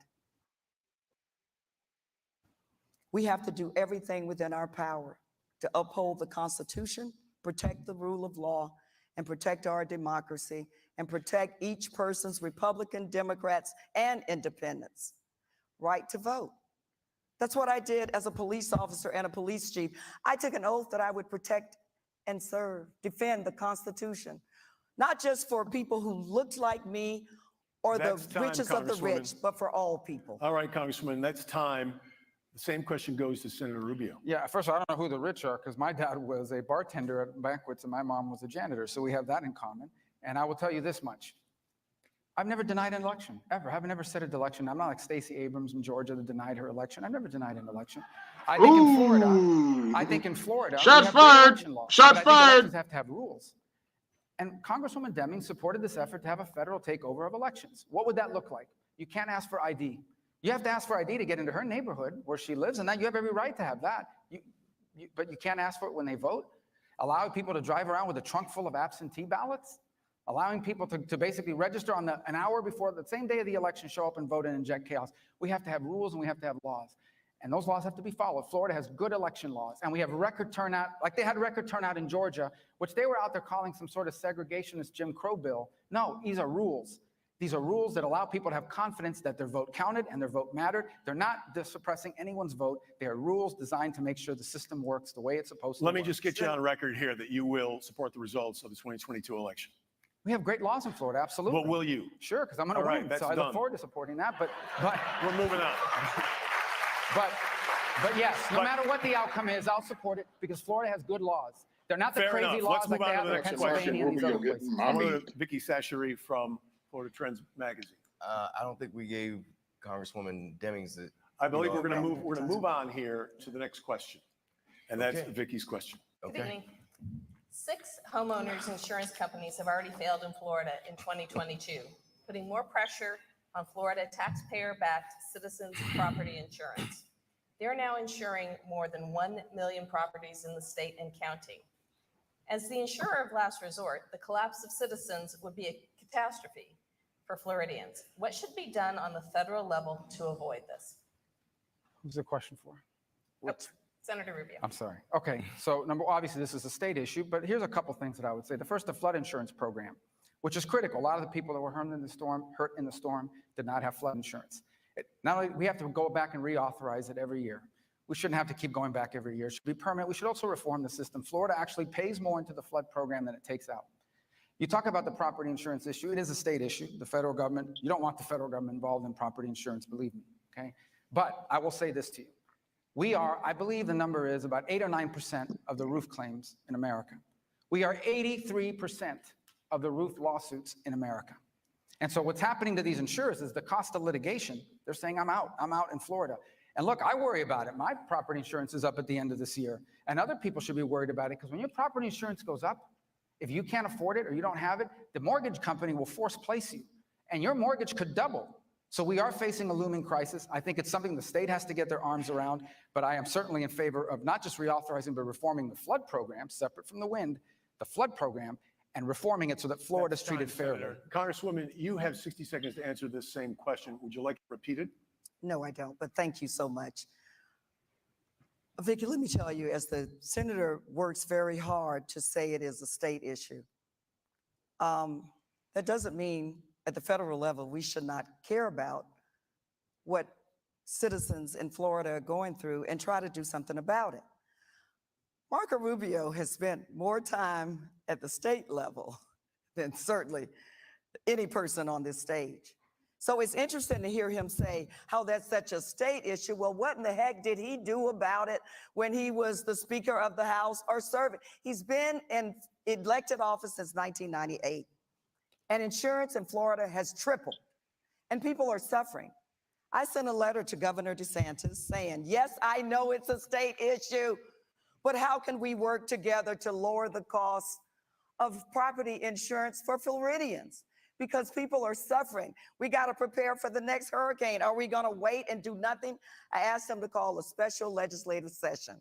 We have to do everything within our power to uphold the Constitution, protect the rule of law, and protect our democracy, and protect each person's, Republican, Democrats, and independents, right to vote. That's what I did as a police officer and a police chief. I took an oath that I would protect and serve, defend the Constitution, not just for people who looked like me or the richest of the rich, but for all people. All right, Congressman, that's time. The same question goes to Senator Rubio. Yeah, first of all, I don't know who the rich are, because my dad was a bartender at banquets and my mom was a janitor, so we have that in common. And I will tell you this much. I've never denied an election, ever. I've never said an election. I'm not like Stacey Abrams in Georgia that denied her election. I've never denied an election. I think in Florida, shots fired. Shots fired. Elections have to have rules. And Congresswoman Demings supported this effort to have a federal takeover of elections. What would that look like? You can't ask for ID. You have to ask for ID to get into her neighborhood where she lives, and that you have every right to have that. But you can't ask for it when they vote. Allowing people to drive around with a trunk full of absentee ballots. Allowing people to basically register on an hour before the same day of the election, show up and vote and inject chaos. We have to have rules and we have to have laws. And those laws have to be followed. Florida has good election laws, and we have record turnout, like they had record turnout in Georgia, which they were out there calling some sort of segregationist Jim Crow bill. No, these are rules. These are rules that allow people to have confidence that their vote counted and their vote mattered. They're not suppressing anyone's vote. They are rules designed to make sure the system works the way it's supposed to Let me work. just get you on record here that you will support the results of the 2022 election. We have great laws in Florida, absolutely. But will you? Sure, because I'm going All to right, win. that's So I done. look forward to supporting that. But We're moving on. But yes, no matter what the outcome is, I'll support it because Florida has good laws. They're not the Fair crazy enough. laws Let's move like they on to have the in next Pennsylvania and these other Rubio places. I'm going to Vicky Sasheri from Florida Trends Magazine. I don't think we gave Congresswoman Demings the. I believe we're going to move on here to the next question, and that's Okay. Vicky's question. Good evening. 6 homeowners insurance companies have already failed in Florida in 2022, putting more pressure on Florida taxpayer-backed citizens property insurance. They're now insuring more than 1 million properties in the state and counting. As the insurer of last resort, the collapse of Citizens would be a catastrophe for Floridians. What should be done on the federal level to avoid this? Who's the question for? Senator Rubio. I'm sorry. Okay, so obviously this is a state issue, but here's a couple things that I would say. The first, the flood insurance program, which is critical. A lot of the people that were hurt in the storm did not have flood insurance. Not only we have to go back and reauthorize it every year. We shouldn't have to keep going back every year. It should be permanent. We should also reform the system. Florida actually pays more into the flood program than it takes out. You talk about the property insurance issue. It is a state issue. The federal government, you don't want the federal government involved in property insurance, believe me, okay? But I will say this to you. We are, I believe the number is about 8 or 9% of the roof claims in America. We are 83% of the roof lawsuits in America. And so what's happening to these insurers is the cost of litigation. They're saying, I'm out in Florida. And look, I worry about it. My property insurance is up at the end of this year. And other people should be worried about it because when your property insurance goes up, if you can't afford it or you don't have it, the mortgage company will force place you. And your mortgage could double. So we are facing a looming crisis. I think it's something the state has to get their arms around, but I am certainly in favor of not just reauthorizing, but reforming the flood program, separate from the wind, the flood program, and reforming it so that Florida's treated fairly. Senator. Congresswoman, you have 60 seconds to answer this same question. Would you like it repeated? No, I don't, but thank you so much. Vicki, let me tell you, as the senator works very hard to say it is a state issue, that doesn't mean at the federal level we should not care about what citizens in Florida are going through and try to do something about it. Marco Rubio has spent more time at the state level than certainly any person on this stage. So it's interesting to hear him say how that's such a state issue. Well, what in the heck did he do about it when he was the Speaker of the House or serving? He's been in elected office since 1998. And insurance in Florida has tripled. And people are suffering. I sent a letter to Governor DeSantis saying, yes, I know it's a state issue, but how can we work together to lower the cost of property insurance for Floridians? Because people are suffering. We got to prepare for the next hurricane. Are we going to wait and do nothing? I asked him to call a special legislative session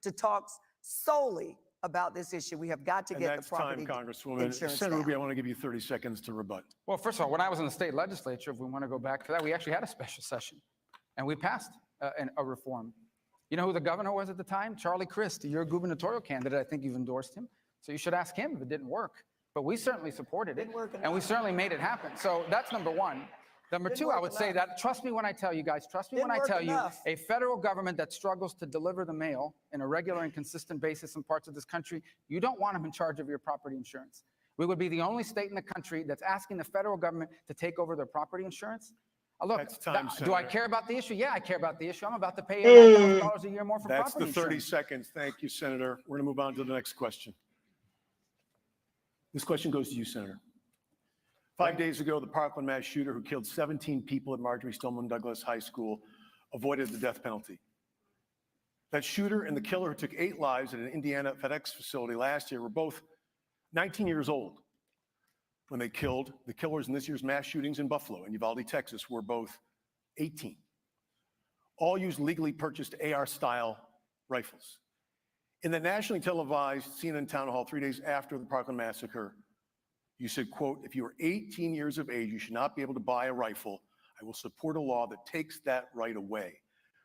to talk solely about this issue. We have got to get the property time, Congresswoman. insurance Senator down. Rubio, I want to give you 30 seconds to rebut. Well, first of all, when I was in the state legislature, if we want to go back to that, we actually had a special session and we passed a reform. You know who the governor was at the time? Charlie Crist, your gubernatorial candidate. I think you've endorsed him. So you should ask him if it didn't work. But we certainly supported it, and we certainly made it happen. So that's number one. Number two, I would say that, trust me when I tell you guys, trust me when I tell you, a federal government that struggles to deliver the mail in a regular and consistent basis in parts of this country, you don't want them in charge of your property insurance. We would be the only state in the country that's asking the federal government to take over their property insurance. Look, do I care about the issue? Yeah, I care about the issue. I'm about to pay $8,000 a year more for That's property the 30 insurance. seconds. Thank you, Senator. We're going to move on to the next question. This question goes to you, Senator. 5 days ago, the Parkland mass shooter who killed 17 people at Marjorie Stoneman Douglas High School avoided the death penalty. That shooter and the killer who took 8 lives at an Indiana FedEx facility last year were both 19 years old when they killed. The killers in this year's mass shootings in Buffalo and Uvalde, Texas were both 18. All used legally purchased AR-style rifles. In the nationally televised CNN town hall 3 days after the Parkland massacre, you said, quote, if you are 18 years of age, you should not be able to buy a rifle. I will support a law that takes that right away.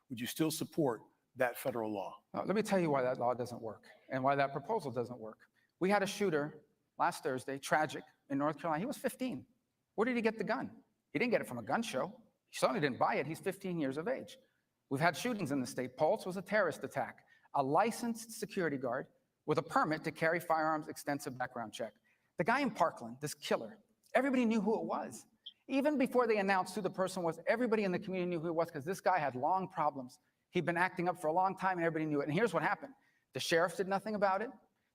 Would you still support that federal law? Let me tell you why that law doesn't work and why that proposal doesn't work. We had a shooter last Thursday, tragic, in North Carolina. He was 15. Where did he get the gun? He didn't get it from a gun show. He certainly didn't buy it. He's 15 years of age. We've had shootings in the state. Pulse was a terrorist attack. A licensed security guard with a permit to carry firearms, extensive background check. The guy in Parkland, this killer, everybody knew who it was. Even before they announced who the person was, everybody in the community knew who it was because this guy had long problems. He'd been acting up for a long time and everybody knew it. And here's what happened. The sheriff did nothing about it.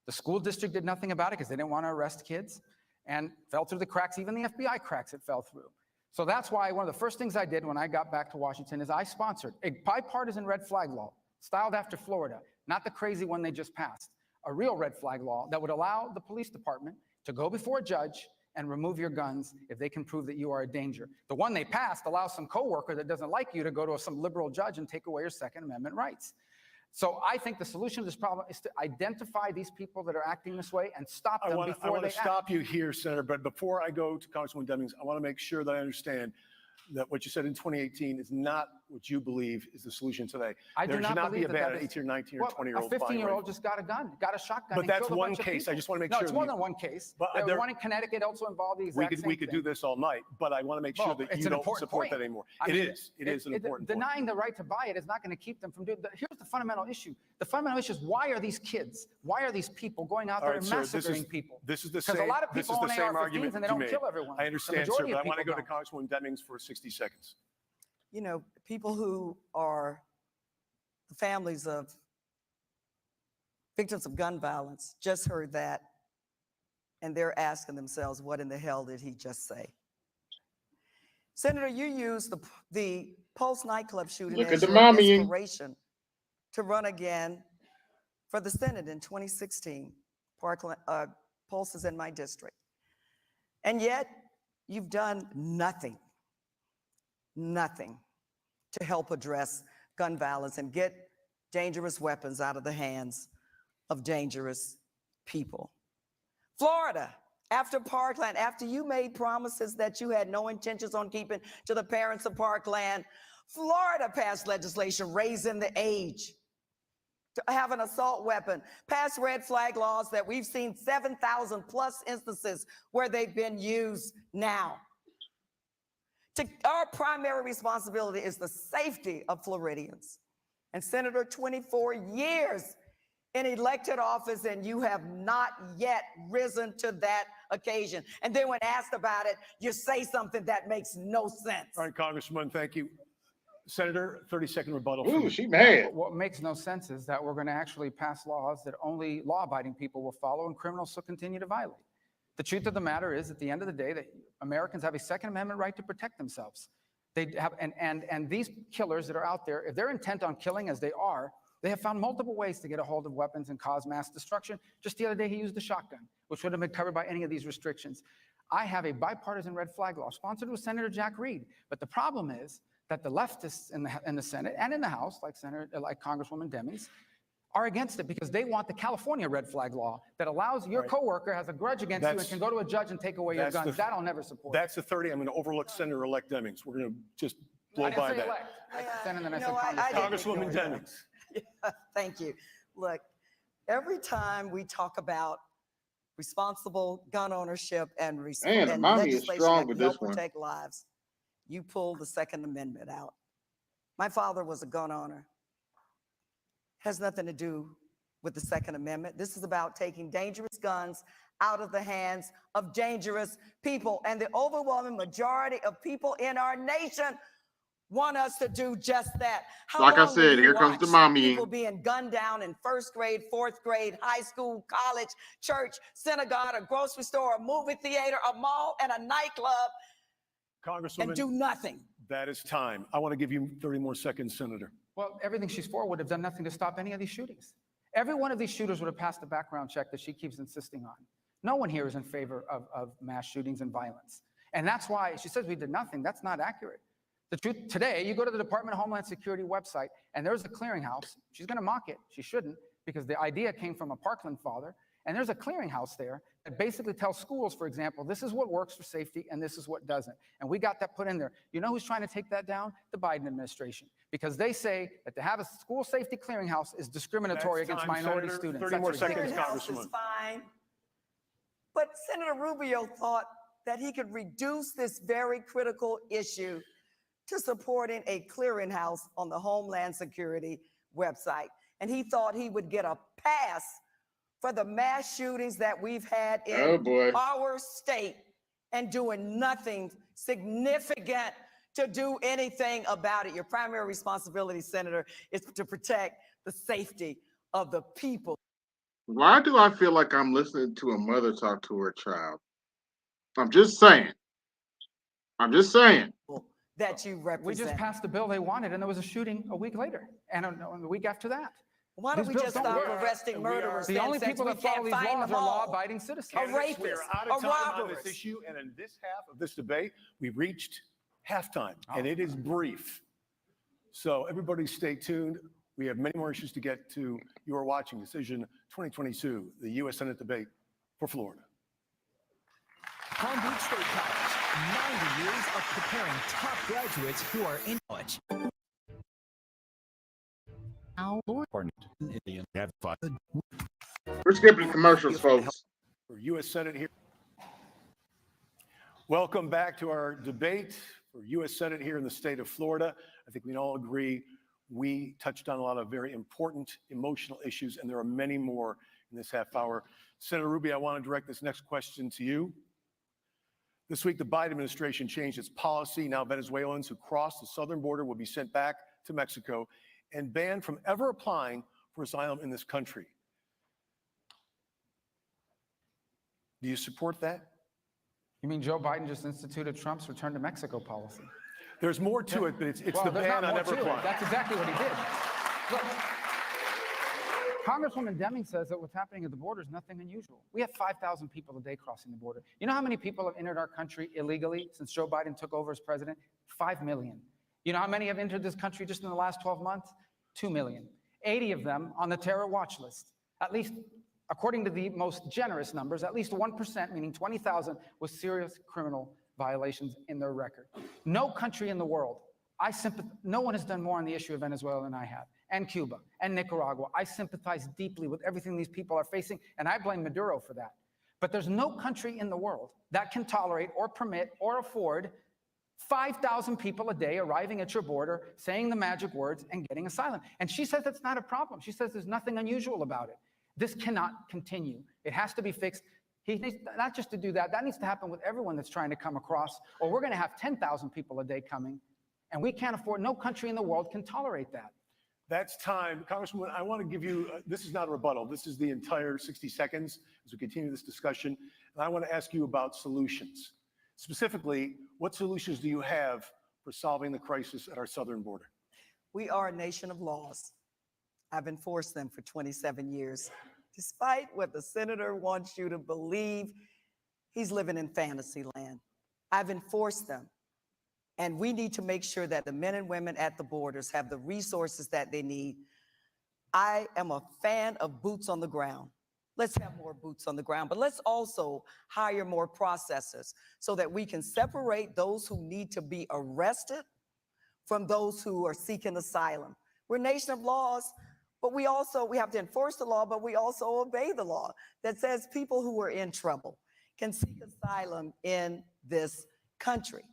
The school district did nothing about it because they didn't want to arrest kids and fell through the cracks. Even the FBI cracks it fell through. So that's why one of the first things I did when I got back to Washington is I sponsored a bipartisan red flag law styled after Florida, not the crazy one they just passed, a real red flag law that would allow the police department to go before a judge and remove your guns if they can prove that you are a danger. The one they passed allows some coworker that doesn't like you to go to some liberal judge and take away your Second Amendment rights. So I think the solution to this problem is to identify these people that are acting this way and stop them before they act. I want to stop you here, Senator, but before I go to Congresswoman Demings, I want to make sure that I understand that what you said in 2018 is not what you believe is the solution today. I do not believe be a ban on 18 or 19 or 20-year-old. A 15-year-old just got a gun, got a shotgun. But that's one case. I just want to make sure. No, it's more than one case. But the one in Connecticut also involved the exact same we could do this all night, but I want to make sure that you don't support that anymore. It is an important point. Denying the right to buy it is not going to keep them from doing it. Here's the fundamental issue. The fundamental issue is why are these kids, why are these people going out there and massacring people? This is the same argument and they don't kill everyone. I understand, sir, but I want to go to Congresswoman Demings for 60 seconds. You know, people who are the families of victims of gun violence just heard that, and they're asking themselves, what in the hell did he just say? Senator, you used the Pulse nightclub shooting as your inspiration to run again for the Senate in 2016. Pulse is in my district. And yet, you've done nothing to help address gun violence and get dangerous weapons out of the hands of dangerous people. Florida, after Parkland, after you made promises that you had no intentions on keeping to the parents of Parkland, Florida passed legislation raising the age to have an assault weapon, passed red flag laws that we've seen 7,000 plus instances where they've been used now. Our primary responsibility is the safety of Floridians. And Senator, 24 years in elected office, and you have not yet risen to that occasion. And then when asked about it, you say something that makes no sense. All right, Congresswoman, thank you. Senator, 30-second rebuttal. Ooh, she mad. What makes no sense is that we're going to actually pass laws that only law-abiding people will follow and criminals will continue to violate. The truth of the matter is, at the end of the day, that Americans have a Second Amendment right to protect themselves. They have, and these killers that are out there, if they're intent on killing, as they are, they have found multiple ways to get a hold of weapons and cause mass destruction. Just the other day, he used a shotgun, which would have been covered by any of these restrictions. I have a bipartisan red flag law sponsored with Senator Jack Reed, but the problem is that the leftists in the Senate and in the House, like Congresswoman Demings, are against it because they want the California red flag law that allows your coworker has a grudge against you and can go to a judge and take away your guns. That I'll never support. That's the 30. I'm going to overlook Senator-elect Demings. We're going to just blow by that. Congresswoman Demings. Thank you. Look, every time we talk about responsible gun ownership and legislation that can help protect lives, you pull the Second Amendment out. My father was a gun owner. Has nothing to do with the Second Amendment. This is about taking dangerous guns out of the hands of dangerous people. And the overwhelming majority of people in our nation want us to do just that. Like I said, here comes the mommy. People being gunned down in first grade, fourth grade, high school, college, church, synagogue, a grocery store, a movie theater, a mall, and a nightclub. Congresswoman, and do nothing. That is time. I want to give you 30 more seconds, Senator. Well, everything she's for would have done nothing to stop any of these shootings. Every one of these shooters would have passed the background check that she keeps insisting on. No one here is in favor of mass shootings and violence. And that's why she says we did nothing. That's not accurate. The truth, today, you go to the Department of Homeland Security website, and there's a clearinghouse. She's going to mock it. She shouldn't, because the idea came from a Parkland father. And there's a clearinghouse there that basically tells schools, for example, this is what works for safety and this is what doesn't. And we got that put in there. You know who's trying to take that down? The Biden administration. Because they say that to have a school safety clearinghouse is discriminatory against minority students. 30 more seconds, Congresswoman. Is fine. But Senator Rubio thought that he could reduce this very critical issue to supporting a clearinghouse on the Homeland Security website. And he thought he would get a pass for the mass shootings that we've had in our state and doing nothing significant to do anything about it. Your primary responsibility, Senator, is to protect the safety of the people. Why do I feel like I'm listening to a mother talk to her child? I'm just saying. I'm just saying. That you represent. We just passed the bill they wanted, and there was a shooting a week later, and a week after that. Why don't we just stop arresting murderers? The only people that follow these laws are law-abiding citizens. A rapist, we are out of time on this issue, and in this half of this debate, we've reached halftime, and it is brief. So everybody stay tuned. We have many more issues to get to. You are watching Decision 2022, the U.S. Senate debate for Florida. Palm Beach State College, 90 years of preparing top graduates who are in college. We're skipping commercials, folks. For U.S. Senate here. Welcome back to our debate for U.S. Senate here in the state of Florida. I think we all agree we touched on a lot of very important emotional issues, and there are many more in this half hour. Senator Rubio, I want to direct this next question to you. This week, the Biden administration changed its policy. Now, Venezuelans who cross the southern border will be sent back to Mexico and banned from ever applying for asylum in this country. Do you support that? You mean Joe Biden just instituted Trump's return to Mexico policy? There's more to it, but it's the ban on ever applying. That's exactly what he did. Look, Congresswoman Deming says that what's happening at the border is nothing unusual. We have 5,000 people a day crossing the border. You know how many people have entered our country illegally since Joe Biden took over as president? 5 million. You know how many have entered this country just in the last 12 months? 2 million. 80 of them on the terror watch list. At least, according to the most generous numbers, at least 1%, meaning 20,000, with serious criminal violations in their record. No country in the world, no one has done more on the issue of Venezuela than I have, and Cuba, and Nicaragua. I sympathize deeply with everything these people are facing, and I blame Maduro for that. But there's no country in the world that can tolerate or permit or afford 5,000 people a day arriving at your border, saying the magic words, and getting asylum. And she says that's not a problem. She says there's nothing unusual about it. This cannot continue. It has to be fixed. He needs not just to do that, that needs to happen with everyone that's trying to come across, or we're going to have 10,000 people a day coming, and we can't afford, no country in the world can tolerate that. That's time. Congresswoman, I want to give you, this is not a rebuttal. This is the entire 60 seconds as we continue this discussion. And I want to ask you about solutions. Specifically, what solutions do you have for solving the crisis at our southern border? We are a nation of laws. I've enforced them for 27 years. Despite what the senator wants you to believe, he's living in fantasy land. I've enforced them. And we need to make sure that the men and women at the borders have the resources that they need. I am a fan of boots on the ground. Let's have more boots on the ground, but let's also hire more processors so that we can separate those who need to be arrested from those who are seeking asylum. We're a nation of laws, but we have to enforce the law, but we also obey the law that says people who are in trouble can seek asylum in this country.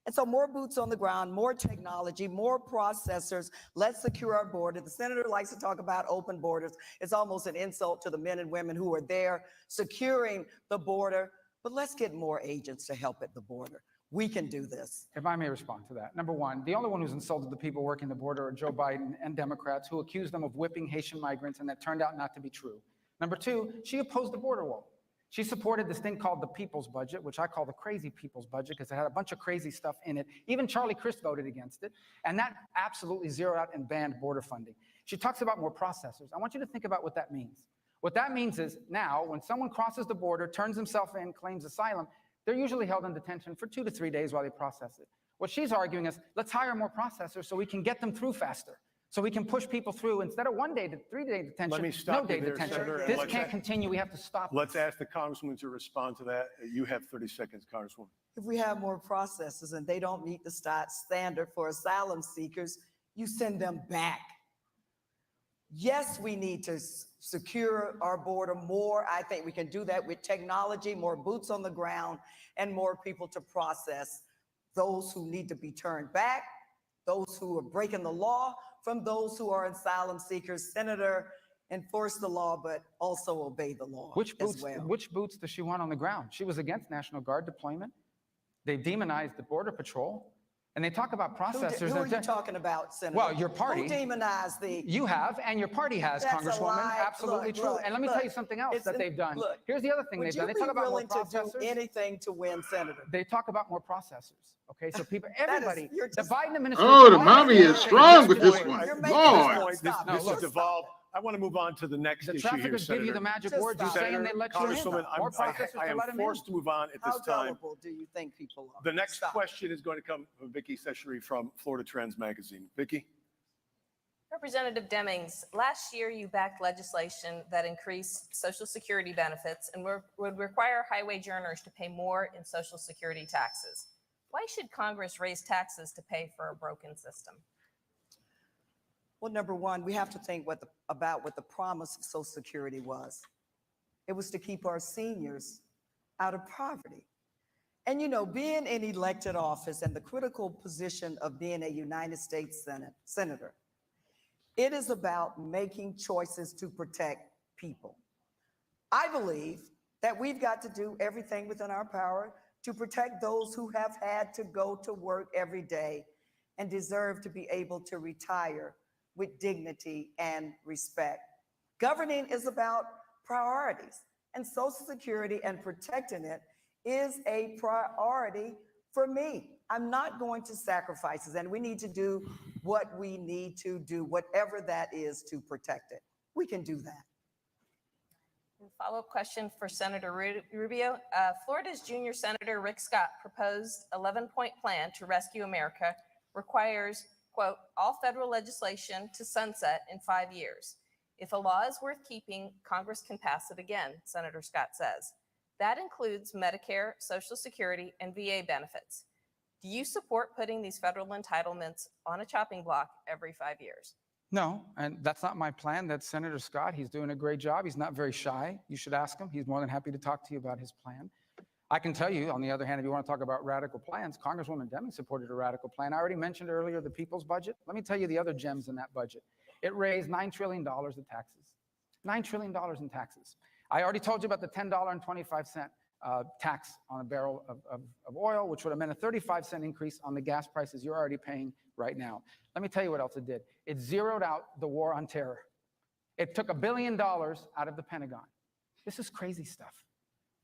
And so more boots on the ground, more technology, more processors. Let's secure our border. The senator likes to talk about open borders. It's almost an insult to the men and women who are there securing the border. But let's get more agents to help at the border. We can do this. If I may respond to that. Number one, the only one who's insulted the people working the border are Joe Biden and Democrats who accused them of whipping Haitian migrants, and that turned out not to be true. Number two, she opposed the border wall. She supported this thing called the People's Budget, which I call the crazy people's budget because it had a bunch of crazy stuff in it. Even Charlie Crist voted against it. And that absolutely zeroed out and banned border funding. She talks about more processors. I want you to think about what that means. What that means is now when someone crosses the border, turns himself in, claims asylum, they're usually held in detention for 2 to 3 days while they process it. What she's arguing is let's hire more processors so we can get them through faster. So we can push people through instead of 1 day to 3 day detention. Let me stop no day you there, detention. Senator, This can't continue. We have to stop. Let's ask the Congresswoman to respond to that. You have 30 seconds, Congresswoman. If we have more processors and they don't meet the standard for asylum seekers, you send them back. Yes, we need to secure our border more. I think we can do that with technology, more boots on the ground, and more people to process those who need to be turned back, those who are breaking the law, from those who are asylum seekers. Senator, enforce the law, but also obey the law as well. Which boots does she want on the ground? She was against National Guard deployment. They demonized the Border Patrol. And they talk about processors. Who are you talking about, Senator? Well, your party. Who demonized the... You have, and your party has, That's Congresswoman. a lie. Absolutely true. And let me tell you something else that they've done. Here's the other thing they've done. They talk about more processors. Would you be willing to do anything to win, Senator? They talk about more processors. Okay, so people, everybody, the Biden administration. Oh, the mommy is strong with this one. Lord. This has devolved. I want to move on to the next issue here, traffickers give you the magic word. You say, and they let you in. More processors I am forced to move on at this time. How gullible do you think people are? The next question is going to come from Vicki Seshery from Florida Trends Magazine. Vicki? Representative Demings, last year you backed legislation that increased Social Security benefits and would require high-wage earners to pay more in Social Security taxes. Why should Congress raise taxes to pay for a broken system? Well, number one, we have to think about what the promise of Social Security was. It was to keep our seniors out of poverty. And you know, being in elected office and the critical position of being a United States Senator, it is about making choices to protect people. I believe that we've got to do everything within our power to protect those who have had to go to work every day and deserve to be able to retire with dignity and respect. Governing is about priorities, and Social Security and protecting it is a priority for me. I'm not going to sacrifice it, and we need to do what we need to do, whatever that is, to protect it. We can do that. Follow-up question for Senator Rubio. Florida's junior Senator Rick Scott proposed 11-point plan to rescue America requires, quote, all federal legislation to sunset in 5 years. If a law is worth keeping, Congress can pass it again, Senator Scott says. That includes Medicare, Social Security, and VA benefits. Do you support putting these federal entitlements on a chopping block every 5 years? No, and that's not my plan. That's Senator Scott. He's doing a great job. He's not very shy. You should ask him. He's more than happy to talk to you about his plan. I can tell you, on the other hand, if you want to talk about radical plans, Congresswoman Deming supported a radical plan. I already mentioned earlier the people's budget. Let me tell you the other gems in that budget. It raised $9 trillion in taxes. $9 trillion in taxes. I already told you about the $10.25 tax on a barrel of oil, which would have meant a 35-cent increase on the gas prices you're already paying right now. Let me tell you what else it did. It zeroed out the war on terror. It took $1 billion out of the Pentagon. This is crazy stuff.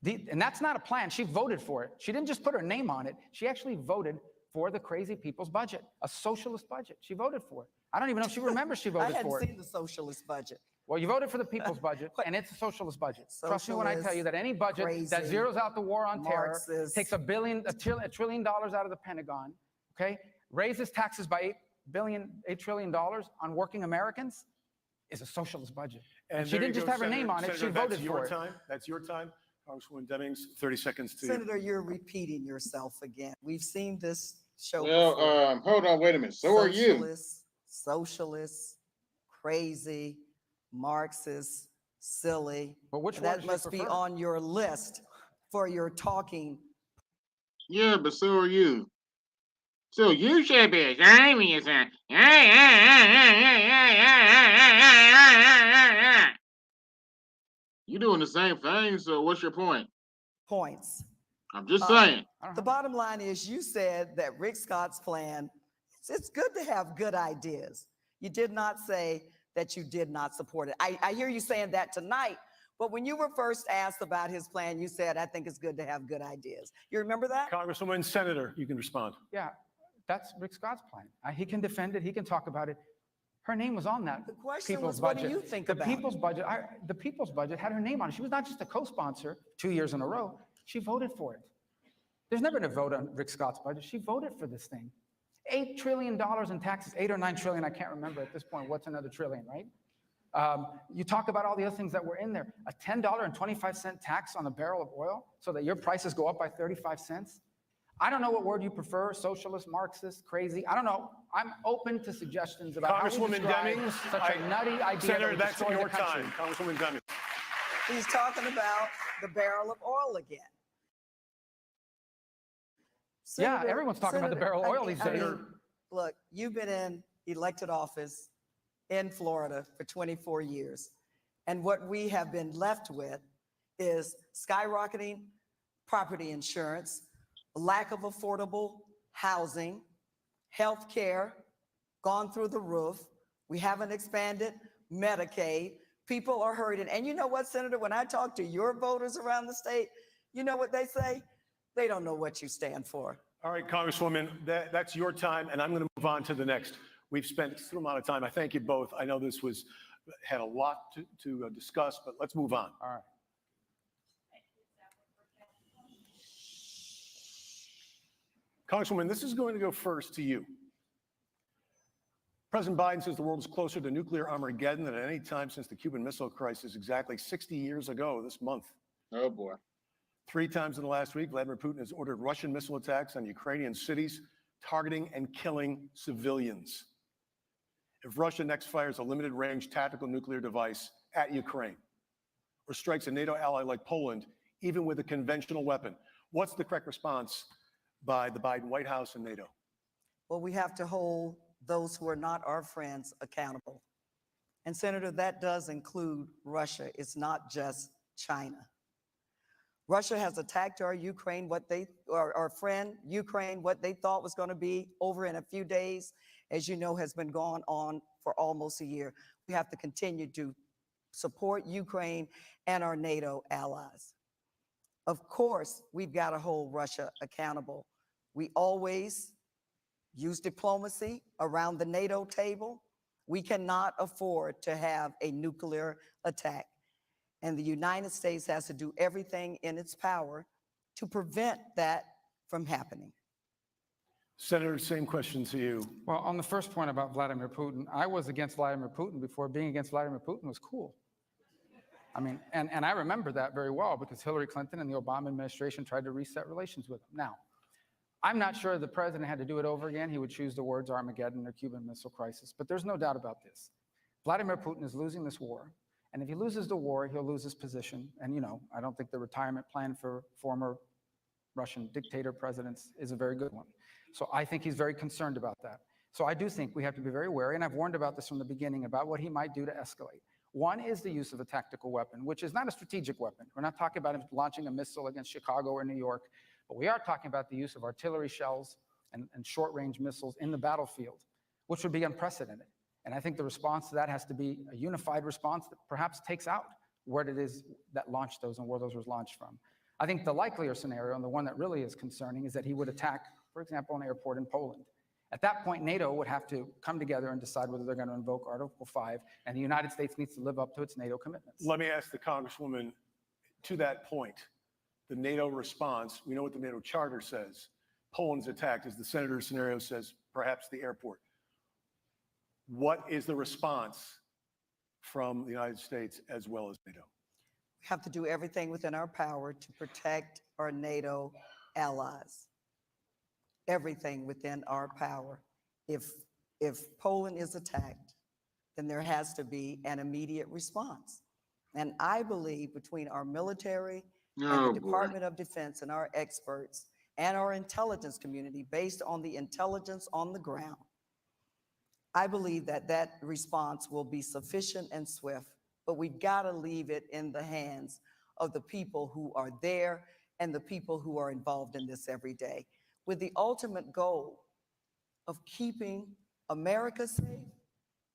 And that's not a plan. She voted for it. She didn't just put her name on it. She actually voted for the crazy people's budget, a socialist budget. She voted for it. I don't even know if she remembers she voted for it. I hadn't seen the socialist budget. Well, you voted for the people's budget, and it's a socialist budget. Trust me when I tell you that any budget that zeroes out the war on terror, takes $1 trillion out of the Pentagon, okay, raises taxes by $8 trillion on working Americans, is a socialist budget. And she didn't just have her name on it, she voted for it. That's your time. Congresswoman Demings, 30 seconds to Senator, you're repeating yourself again. We've seen this show Well, before. hold on, wait a minute. So are you. Socialists, crazy, Marxist, silly. But which one that must be on your list for your talking. Yeah, but so are you. So you should be ashamed of yourself. You're doing the same thing, so what's your point? Points. I'm just saying. The bottom line is you said that Rick Scott's plan, it's good to have good ideas. You did not say that you did not support it. I hear you saying that tonight, but when you were first asked about his plan, you said, I think it's good to have good ideas. You remember that? Congresswoman, Senator, you can respond. Yeah, that's Rick Scott's plan. He can defend it. He can talk about it. Her name was on that. The question people's was, budget. what do you think the about people's budget? The people's budget had her name on it. She was not just a co-sponsor 2 years in a row. She voted for it. There's never been a vote on Rick Scott's budget. She voted for this thing. $8 trillion in taxes, 8 or 9 trillion. I can't remember at this point. What's another trillion, right? You talk about all the other things that were in there. A $10.25 tax on a barrel of oil so that your prices go up by 35 cents. I don't know what word you prefer, socialist, Marxist, crazy. I don't know. I'm open to suggestions about how we Congresswoman describe Demings, such a nutty idea. Senator, that that's would destroy your the country. time. Congresswoman Demings. He's talking about the barrel of oil again. Yeah, everyone's talking about the barrel of oil these days. Look, you've been in elected office in Florida for 24 years. And what we have been left with is skyrocketing property insurance, lack of affordable housing, health care, gone through the roof. We haven't expanded Medicaid. People are hurting. And you know what, Senator, when I talk to your voters around the state, you know what they say? They don't know what you stand for. All right, Congresswoman, that's your time, and I'm going to move on to the next. We've spent a considerable amount of time. I thank you both. I know this had a lot to discuss, but let's move on. All right. Congresswoman, this is going to go first to you. President Biden says the world is closer to nuclear Armageddon than at any time since the Cuban Missile Crisis exactly 60 years ago this month. Oh, boy. 3 times in the last week, Vladimir Putin has ordered Russian missile attacks on Ukrainian cities, targeting and killing civilians. If Russia next fires a limited-range tactical nuclear device at Ukraine, or strikes a NATO ally like Poland, even with a conventional weapon, what's the correct response by the Biden White House and NATO? Well, we have to hold those who are not our friends accountable. And Senator, that does include Russia. It's not just China. Russia has attacked our friend Ukraine, what they thought was going to be over in a few days, as you know, has been going on for almost a year. We have to continue to support Ukraine and our NATO allies. Of course, we've got to hold Russia accountable. We always use diplomacy around the NATO table. We cannot afford to have a nuclear attack. And the United States has to do everything in its power to prevent that from happening. Senator, same question to you. Well, on the first point about Vladimir Putin, I was against Vladimir Putin before being against Vladimir Putin was cool. I mean, and I remember that very well because Hillary Clinton and the Obama administration tried to reset relations with him. Now, I'm not sure the president had to do it over again. He would choose the words Armageddon or Cuban Missile Crisis, but there's no doubt about this. Vladimir Putin is losing this war. And if he loses the war, he'll lose his position. And, you know, I don't think the retirement plan for former Russian dictator presidents is a very good one. So I think he's very concerned about that. So I do think we have to be very wary, and I've warned about this from the beginning, about what he might do to escalate. One is the use of a tactical weapon, which is not a strategic weapon. We're not talking about him launching a missile against Chicago or New York, but we are talking about the use of artillery shells and short-range missiles in the battlefield, which would be unprecedented. And I think the response to that has to be a unified response that perhaps takes out what it is that launched those and where those were launched from. I think the likelier scenario, and the one that really is concerning, is that he would attack, for example, an airport in Poland. At that point, NATO would have to come together and decide whether they're going to invoke Article 5, and the United States needs to live up to its NATO commitments. Let me ask the Congresswoman, to that point, the NATO response, we know what the NATO charter says. Poland's attacked, as the senator's scenario says, perhaps the airport. What is the response from the United States as well as NATO? We have to do everything within our power to protect our NATO allies. Everything within our power. If Poland is attacked, then there has to be an immediate response. And I believe between our military and the Department of Defense and our experts and our intelligence community, based on the intelligence on the ground, I believe that that response will be sufficient and swift, but we've got to leave it in the hands of the people who are there and the people who are involved in this every day, with the ultimate goal of keeping America safe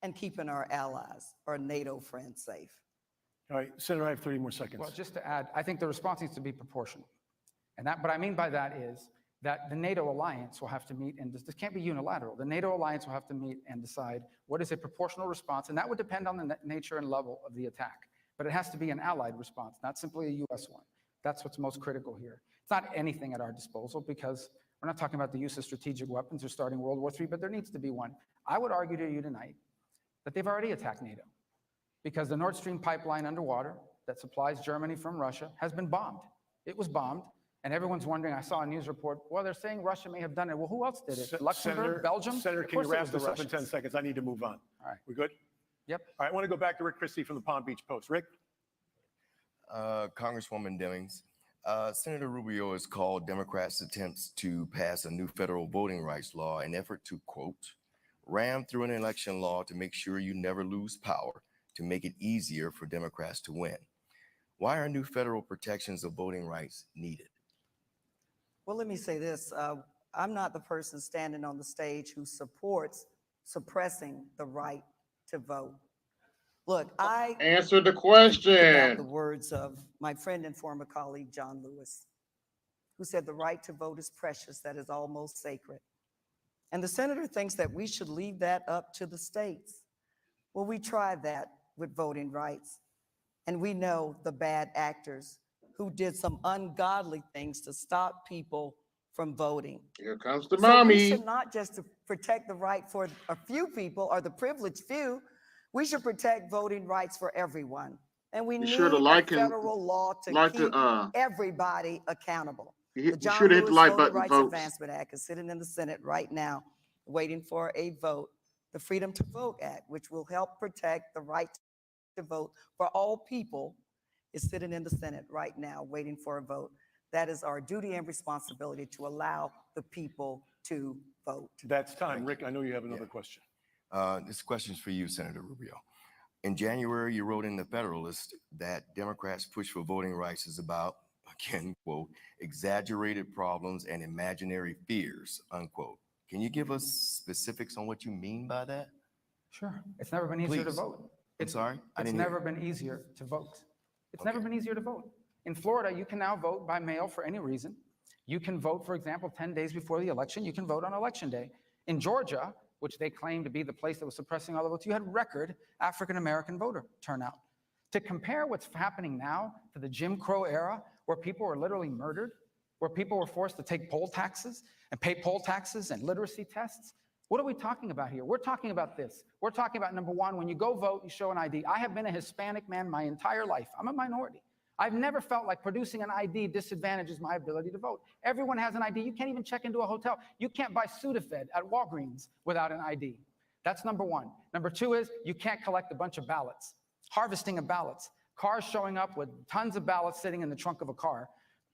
and keeping our allies, our NATO friends safe. All right, Senator, I have 30 more seconds. Well, just to add, I think the response needs to be proportional. And what I mean by that is that the NATO alliance will have to meet, and this can't be unilateral. The NATO alliance will have to meet and decide what is a proportional response, and that would depend on the nature and level of the attack. But it has to be an allied response, not simply a U.S. one. That's what's most critical here. It's not anything at our disposal, because we're not talking about the use of strategic weapons or starting World War III, but there needs to be one. I would argue to you tonight that they've already attacked NATO, because the Nord Stream pipeline underwater that supplies Germany from Russia has been bombed. It was bombed. And everyone's wondering, I saw a news report, well, they're saying Russia may have done it. Well, who else did it? Luxembourg, Senator, Belgium? Senator, Of can you course it wrap was the this up in 10 Russians. seconds? I need to move on. All right. We good? Yep. All right, I want to go back to Rick Christie from the Palm Beach Post. Rick? Congresswoman Demings, Senator Rubio has called Democrats' attempts to pass a new federal voting rights law an effort to, quote, ram through an election law to make sure you never lose power, to make it easier for Democrats to win. Why are new federal protections of voting rights needed? Well, let me say this. I'm not the person standing on the stage who supports suppressing the right to vote. Look, I Answer the think about the question. words of my friend and former colleague, John Lewis, who said the right to vote is precious, that is almost sacred. And the senator thinks that we should leave that up to the states. Well, we tried that with voting rights, and we know the bad actors who did some ungodly things to stop people from voting. Here comes the So we mommy. should not just to protect the right for a few people or the privileged few, we should protect voting rights for everyone. And we Be need sure to a like and federal law to like keep the everybody accountable. be The be John sure to hit the Lewis like Voting button, Rights folks. Advancement Act is sitting in the Senate right now, waiting for a vote. The Freedom to Vote Act, which will help protect the right to vote for all people, is sitting in the Senate right now, waiting for a vote. That is our duty and responsibility to allow the people to vote. That's time. Rick, I know you have another question. This question is for you, Senator Rubio. In January, you wrote in the Federalist that Democrats' push for voting rights is about, again, quote, exaggerated problems and imaginary fears, unquote. Can you give us specifics on what you mean by that? Sure. It's never been easier to Please. vote. I'm sorry? I It's didn't hear. never been easier to vote. It's never been easier to vote. In Florida, you can now vote by mail for any reason. You can vote, for example, 10 days before the election. You can vote on election day. In Georgia, which they claim to be the place that was suppressing all the votes, you had record African-American voter turnout. To compare what's happening now to the Jim Crow era, where people were literally murdered, where people were forced to take poll taxes and pay poll taxes and literacy tests, what are we talking about here? We're talking about this. We're talking about, number one, when you go vote, you show an ID. I have been a Hispanic man my entire life. I'm a minority. I've never felt like producing an ID disadvantages my ability to vote. Everyone has an ID. You can't even check into a hotel. You can't buy Sudafed at Walgreens without an ID. That's number one. Number two is you can't collect a bunch of ballots. Harvesting of ballots. Cars showing up with tons of ballots sitting in the trunk of a car.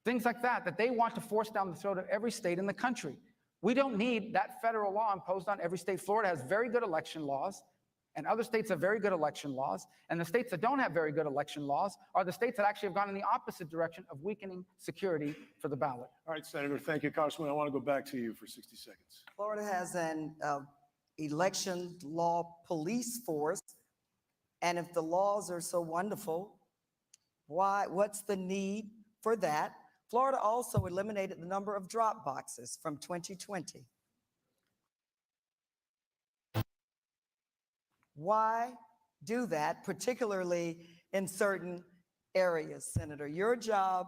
Things like that that they want to force down the throat of every state in the country. We don't need that federal law imposed on every state. Florida has very good election laws, and other states have very good election laws. And the states that don't have very good election laws are the states that actually have gone in the opposite direction of weakening security for the ballot. All right, Senator, thank you. Congressman, I want to go back to you for 60 seconds. Florida has an election law police force. And if the laws are so wonderful, what's the need for that? Florida also eliminated the number of drop boxes from 2020. Why do that, particularly in certain areas, Senator? Your job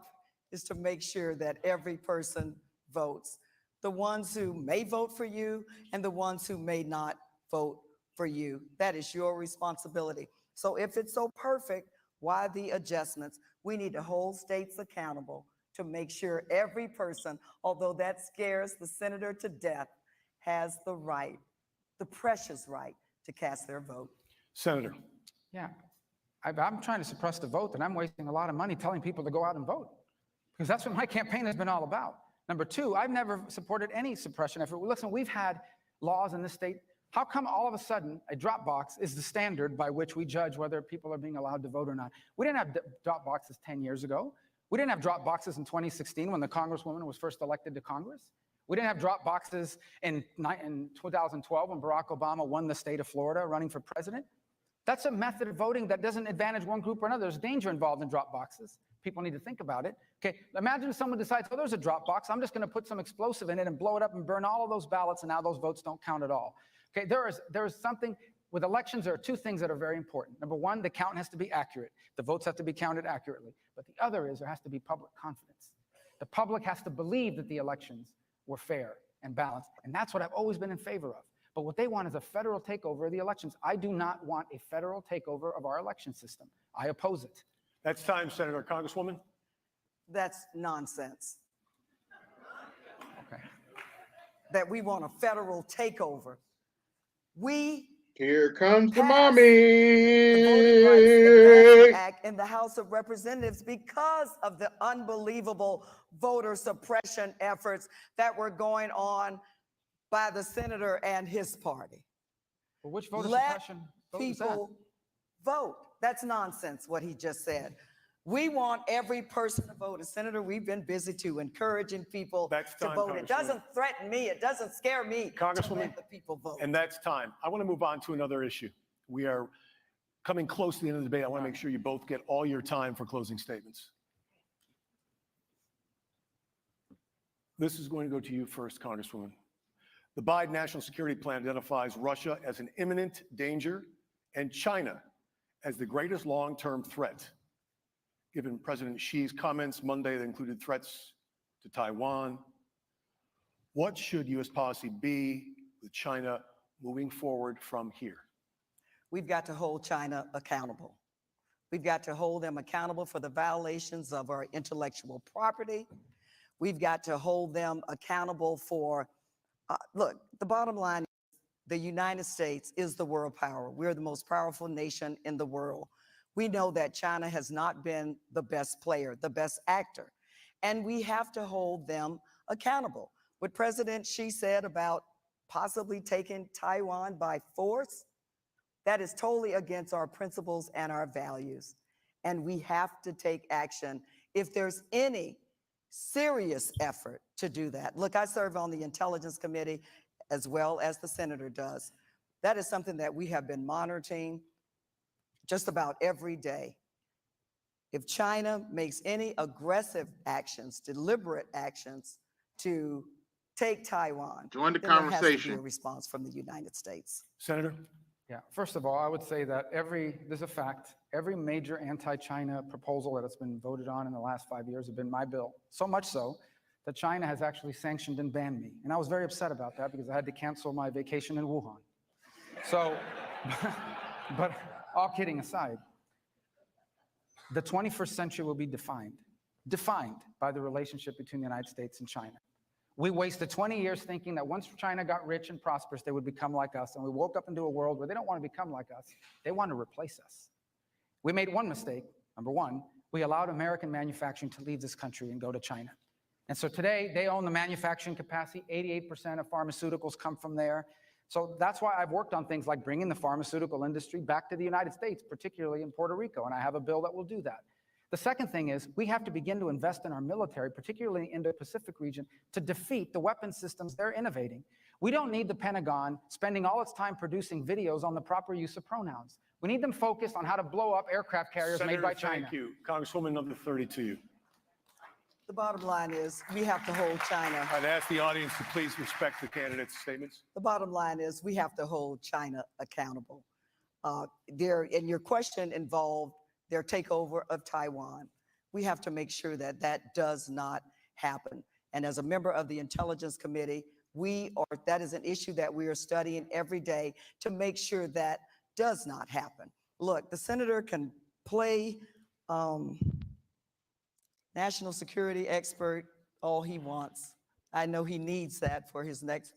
is to make sure that every person votes. The ones who may vote for you and the ones who may not vote for you. That is your responsibility. So if it's so perfect, why the adjustments? We need to hold states accountable to make sure every person, although that scares the senator to death, has the right, the precious right, to cast their vote. Senator. Yeah, I'm trying to suppress the vote, and I'm wasting a lot of money telling people to go out and vote, because that's what my campaign has been all about. Number two, I've never supported any suppression effort. Listen, we've had laws in this state. How come all of a sudden a drop box is the standard by which we judge whether people are being allowed to vote or not? We didn't have drop boxes 10 years ago. We didn't have drop boxes in 2016 when the Congresswoman was first elected to Congress. We didn't have drop boxes in 2012 when Barack Obama won the state of Florida running for president. That's a method of voting that doesn't advantage one group or another. There's danger involved in drop boxes. People need to think about it. Okay, imagine if someone decides, oh, there's a drop box. I'm just going to put some explosive in it and blow it up and burn all of those ballots, and now those votes don't count at all. Okay, there is something with elections. There are two things that are very important. Number one, the count has to be accurate. The votes have to be counted accurately. But the other is there has to be public confidence. The public has to believe that the elections were fair and balanced. And that's what I've always been in favor of. But what they want is a federal takeover of the elections. I do not want a federal takeover of our election system. I oppose it. That's time, Senator. Congresswoman? That's nonsense. that we want a federal takeover. We Here comes the passed the Voting Rights mommy. Advancement Act in the House of Representatives because of the unbelievable voter suppression efforts that were going on by the senator and his party. Well, which voter Let suppression vote is that? people vote. That's nonsense, what he just said. We want every person to vote. And Senator, we've been busy too, encouraging people to vote. It doesn't threaten me. It doesn't scare me to let the people vote. And that's time. I want to move on to another issue. We are coming close to the end of the debate. I want to make sure you both get all your time for closing statements. This is going to go to you first, Congresswoman. The Biden National Security Plan identifies Russia as an imminent danger and China as the greatest long-term threat. Given President Xi's comments Monday that included threats to Taiwan, what should U.S. policy be with China moving forward from here? We've got to hold China accountable. We've got to hold them accountable for the violations of our intellectual property. We've got to hold them accountable for, look, the bottom line is the United States is the world power. We're the most powerful nation in the world. We know that China has not been the best player, the best actor, and we have to hold them accountable. What President Xi said about possibly taking Taiwan by force, that is totally against our principles and our values. And we have to take action if there's any serious effort to do that. Look, I serve on the Intelligence Committee as well as the senator does. That is something that we have been monitoring just about every day. If China makes any aggressive actions, deliberate actions to take Taiwan, join the then there has to be conversation. a response from the United States. Senator? Yeah, first of all, I would say that there's a fact, every major anti-China proposal that has been voted on in the last 5 years have been my bill. So much so that China has actually sanctioned and banned me. And I was very upset about that because I had to cancel my vacation in Wuhan. So, but all kidding aside, the 21st century will be defined by the relationship between the United States and China. We wasted 20 years thinking that once China got rich and prosperous, they would become like us. And we woke up into a world where they don't want to become like us. They want to replace us. We made one mistake. Number one, we allowed American manufacturing to leave this country and go to China. And so today they own the manufacturing capacity. 88% of pharmaceuticals come from there. So that's why I've worked on things like bringing the pharmaceutical industry back to the United States, particularly in Puerto Rico. And I have a bill that will do that. The second thing is we have to begin to invest in our military, particularly in the Indo-Pacific region, to defeat the weapon systems they're innovating. We don't need the Pentagon spending all its time producing videos on the proper use of pronouns. We need them focused on how to blow up aircraft carriers made by China. Thank you. Congresswoman, number 30 to you. The bottom line is we have to hold China. I'd ask the audience to please respect the candidates' statements. The bottom line is we have to hold China accountable. And your question involved their takeover of Taiwan. We have to make sure that that does not happen. And as a member of the Intelligence Committee, that is an issue that we are studying every day to make sure that does not happen. Look, the senator can play national security expert all he wants. I know he needs that for his next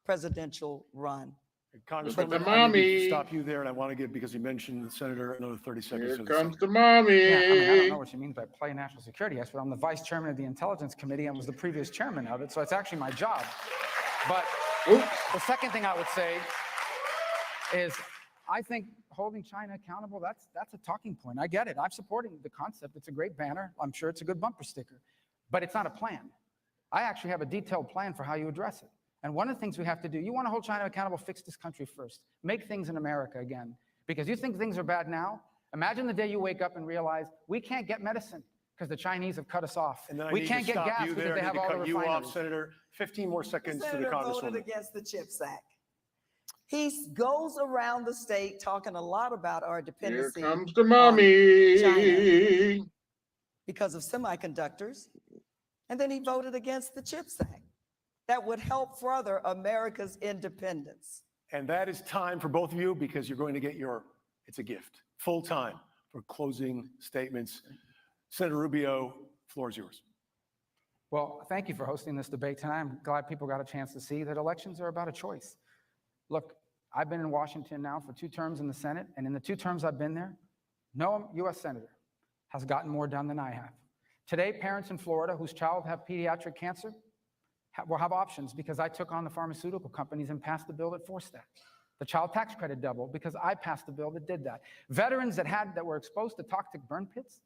presidential run. Congresswoman, I need to stop you there, and I want to give, because you mentioned the senator, another 30 seconds. Here comes the mommy. Yeah, I don't know what she means by play national security expert. I'm the vice chairman of the Intelligence Committee and was the previous chairman of it, so it's actually my job. But the second thing I would say is I think holding China accountable, that's a talking point. I get it. I'm supporting the concept. It's a great banner. I'm sure it's a good bumper sticker. But it's not a plan. I actually have a detailed plan for how you address it. And one of the things we have to do, you want to hold China accountable, fix this country first. Make things in America again. Because you think things are bad now? Imagine the day you wake up and realize we can't get medicine because the Chinese have cut us off. And then we can't get gas because they have all the you refineries. off, Senator. 15 more seconds to the Senator Congresswoman. voted against the CHIPS Act. He goes around the state talking a lot about our dependency Here comes the mommy. on China because of semiconductors. And then he voted against the CHIPS Act. That would help further America's independence. And that is time for both of you because you're going to get it's a gift, full time for closing statements. Senator Rubio, floor is yours. Well, thank you for hosting this debate tonight. I'm glad people got a chance to see that elections are about a choice. Look, I've been in Washington now for 2 terms in the Senate, and in the 2 terms I've been there, no U.S. senator has gotten more done than I have. Today, parents in Florida whose child have pediatric cancer will have options because I took on the pharmaceutical companies and passed the bill that forced that. The child tax credit doubled because I passed the bill that did that. Veterans that were exposed to toxic burn pits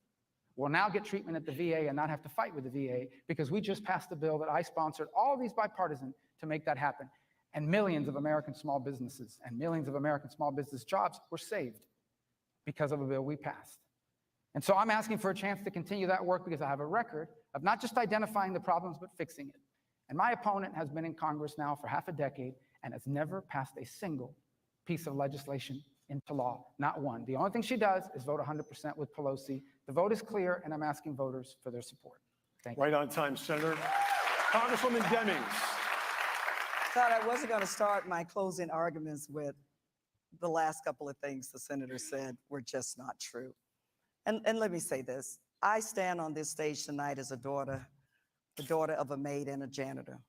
will now get treatment at the VA and not have to fight with the VA because we just passed the bill that I sponsored, all these bipartisan, to make that happen. And millions of American small businesses and millions of American small business jobs were saved because of a bill we passed. And so I'm asking for a chance to continue that work because I have a record of not just identifying the problems, but fixing it. And my opponent has been in Congress now for half a decade and has never passed a single piece of legislation into law, not one. The only thing she does is vote 100% with Pelosi. The vote is clear, and I'm asking voters for their support. Thank you. Right on time, Senator. Congresswoman Demings. Todd, I wasn't going to start my closing arguments with the last couple of things the senator said were just not true. And let me say this. I stand on this stage tonight as the daughter of a maid and a janitor.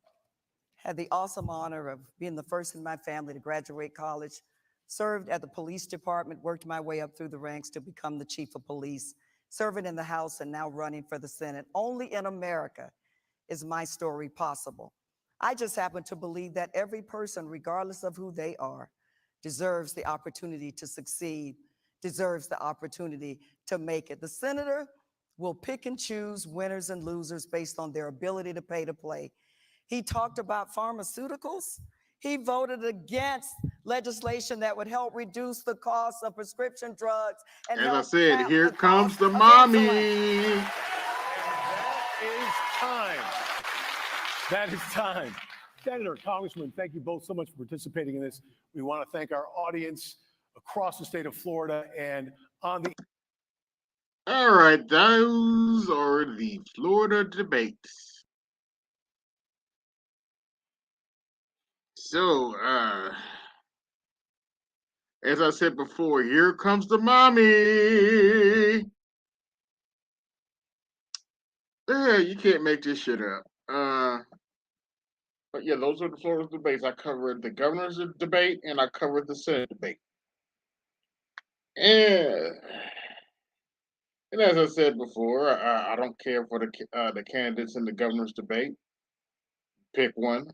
Had the awesome honor of being the first in my family to graduate college, served at the police department, worked my way up through the ranks to become the chief of police, serving in the House and now running for the Senate. Only in America is my story possible. I just happen to believe that every person, regardless of who they are, deserves the opportunity to succeed, deserves the opportunity to make it. The senator will pick and choose winners and losers based on their ability to pay to play. He talked about pharmaceuticals. He voted against legislation that would help reduce the cost of prescription drugs and As I help said, cap here the comes cost the of mommy. insulin. That is time. Senator, Congressman, thank you both so much for participating in this. We want to thank our audience across the state of Florida and on the... All right, those are the Florida debates. So, as I said before, here comes the mommy. You can't make this shit up. But yeah, those are the Florida debates. I covered the governor's debate and I covered the Senate debate. And as I said before, I don't care for the candidates in the governor's debate. Pick one.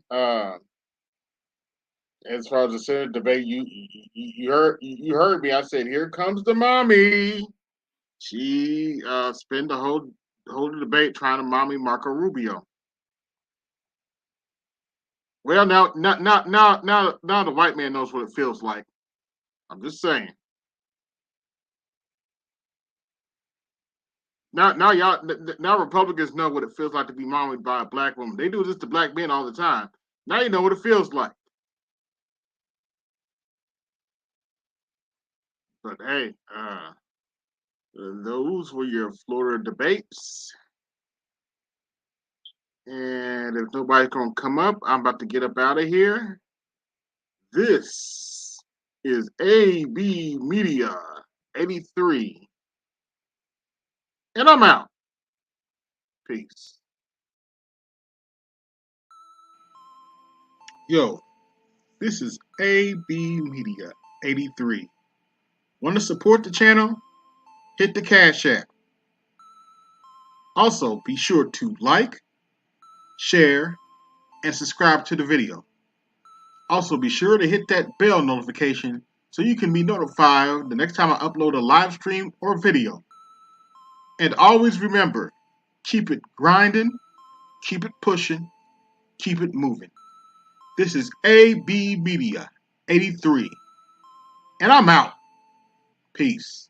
As far as the Senate debate, you heard me. I said, "Here comes the mommy." She spent the whole debate trying to mommy Marco Rubio. Well, now the white man knows what it feels like. I'm just saying. Now Republicans know what it feels like to be mommied by a black woman. They do this to black men all the time. Now you know what it feels like. But hey, those were your Florida debates. And if nobody's gonna come up, I'm about to get up out of here. This is AB Media 83. And I'm out. Peace. Yo, this is AB Media 83. Want to support the channel? Hit the Cash App. Also, be sure to like, share, and subscribe to the video. Also, be sure to hit that bell notification so you can be notified the next time I upload a live stream or video. And always remember, keep it grinding, keep it pushing, keep it moving. This is AB Media 83. And I'm out. Peace.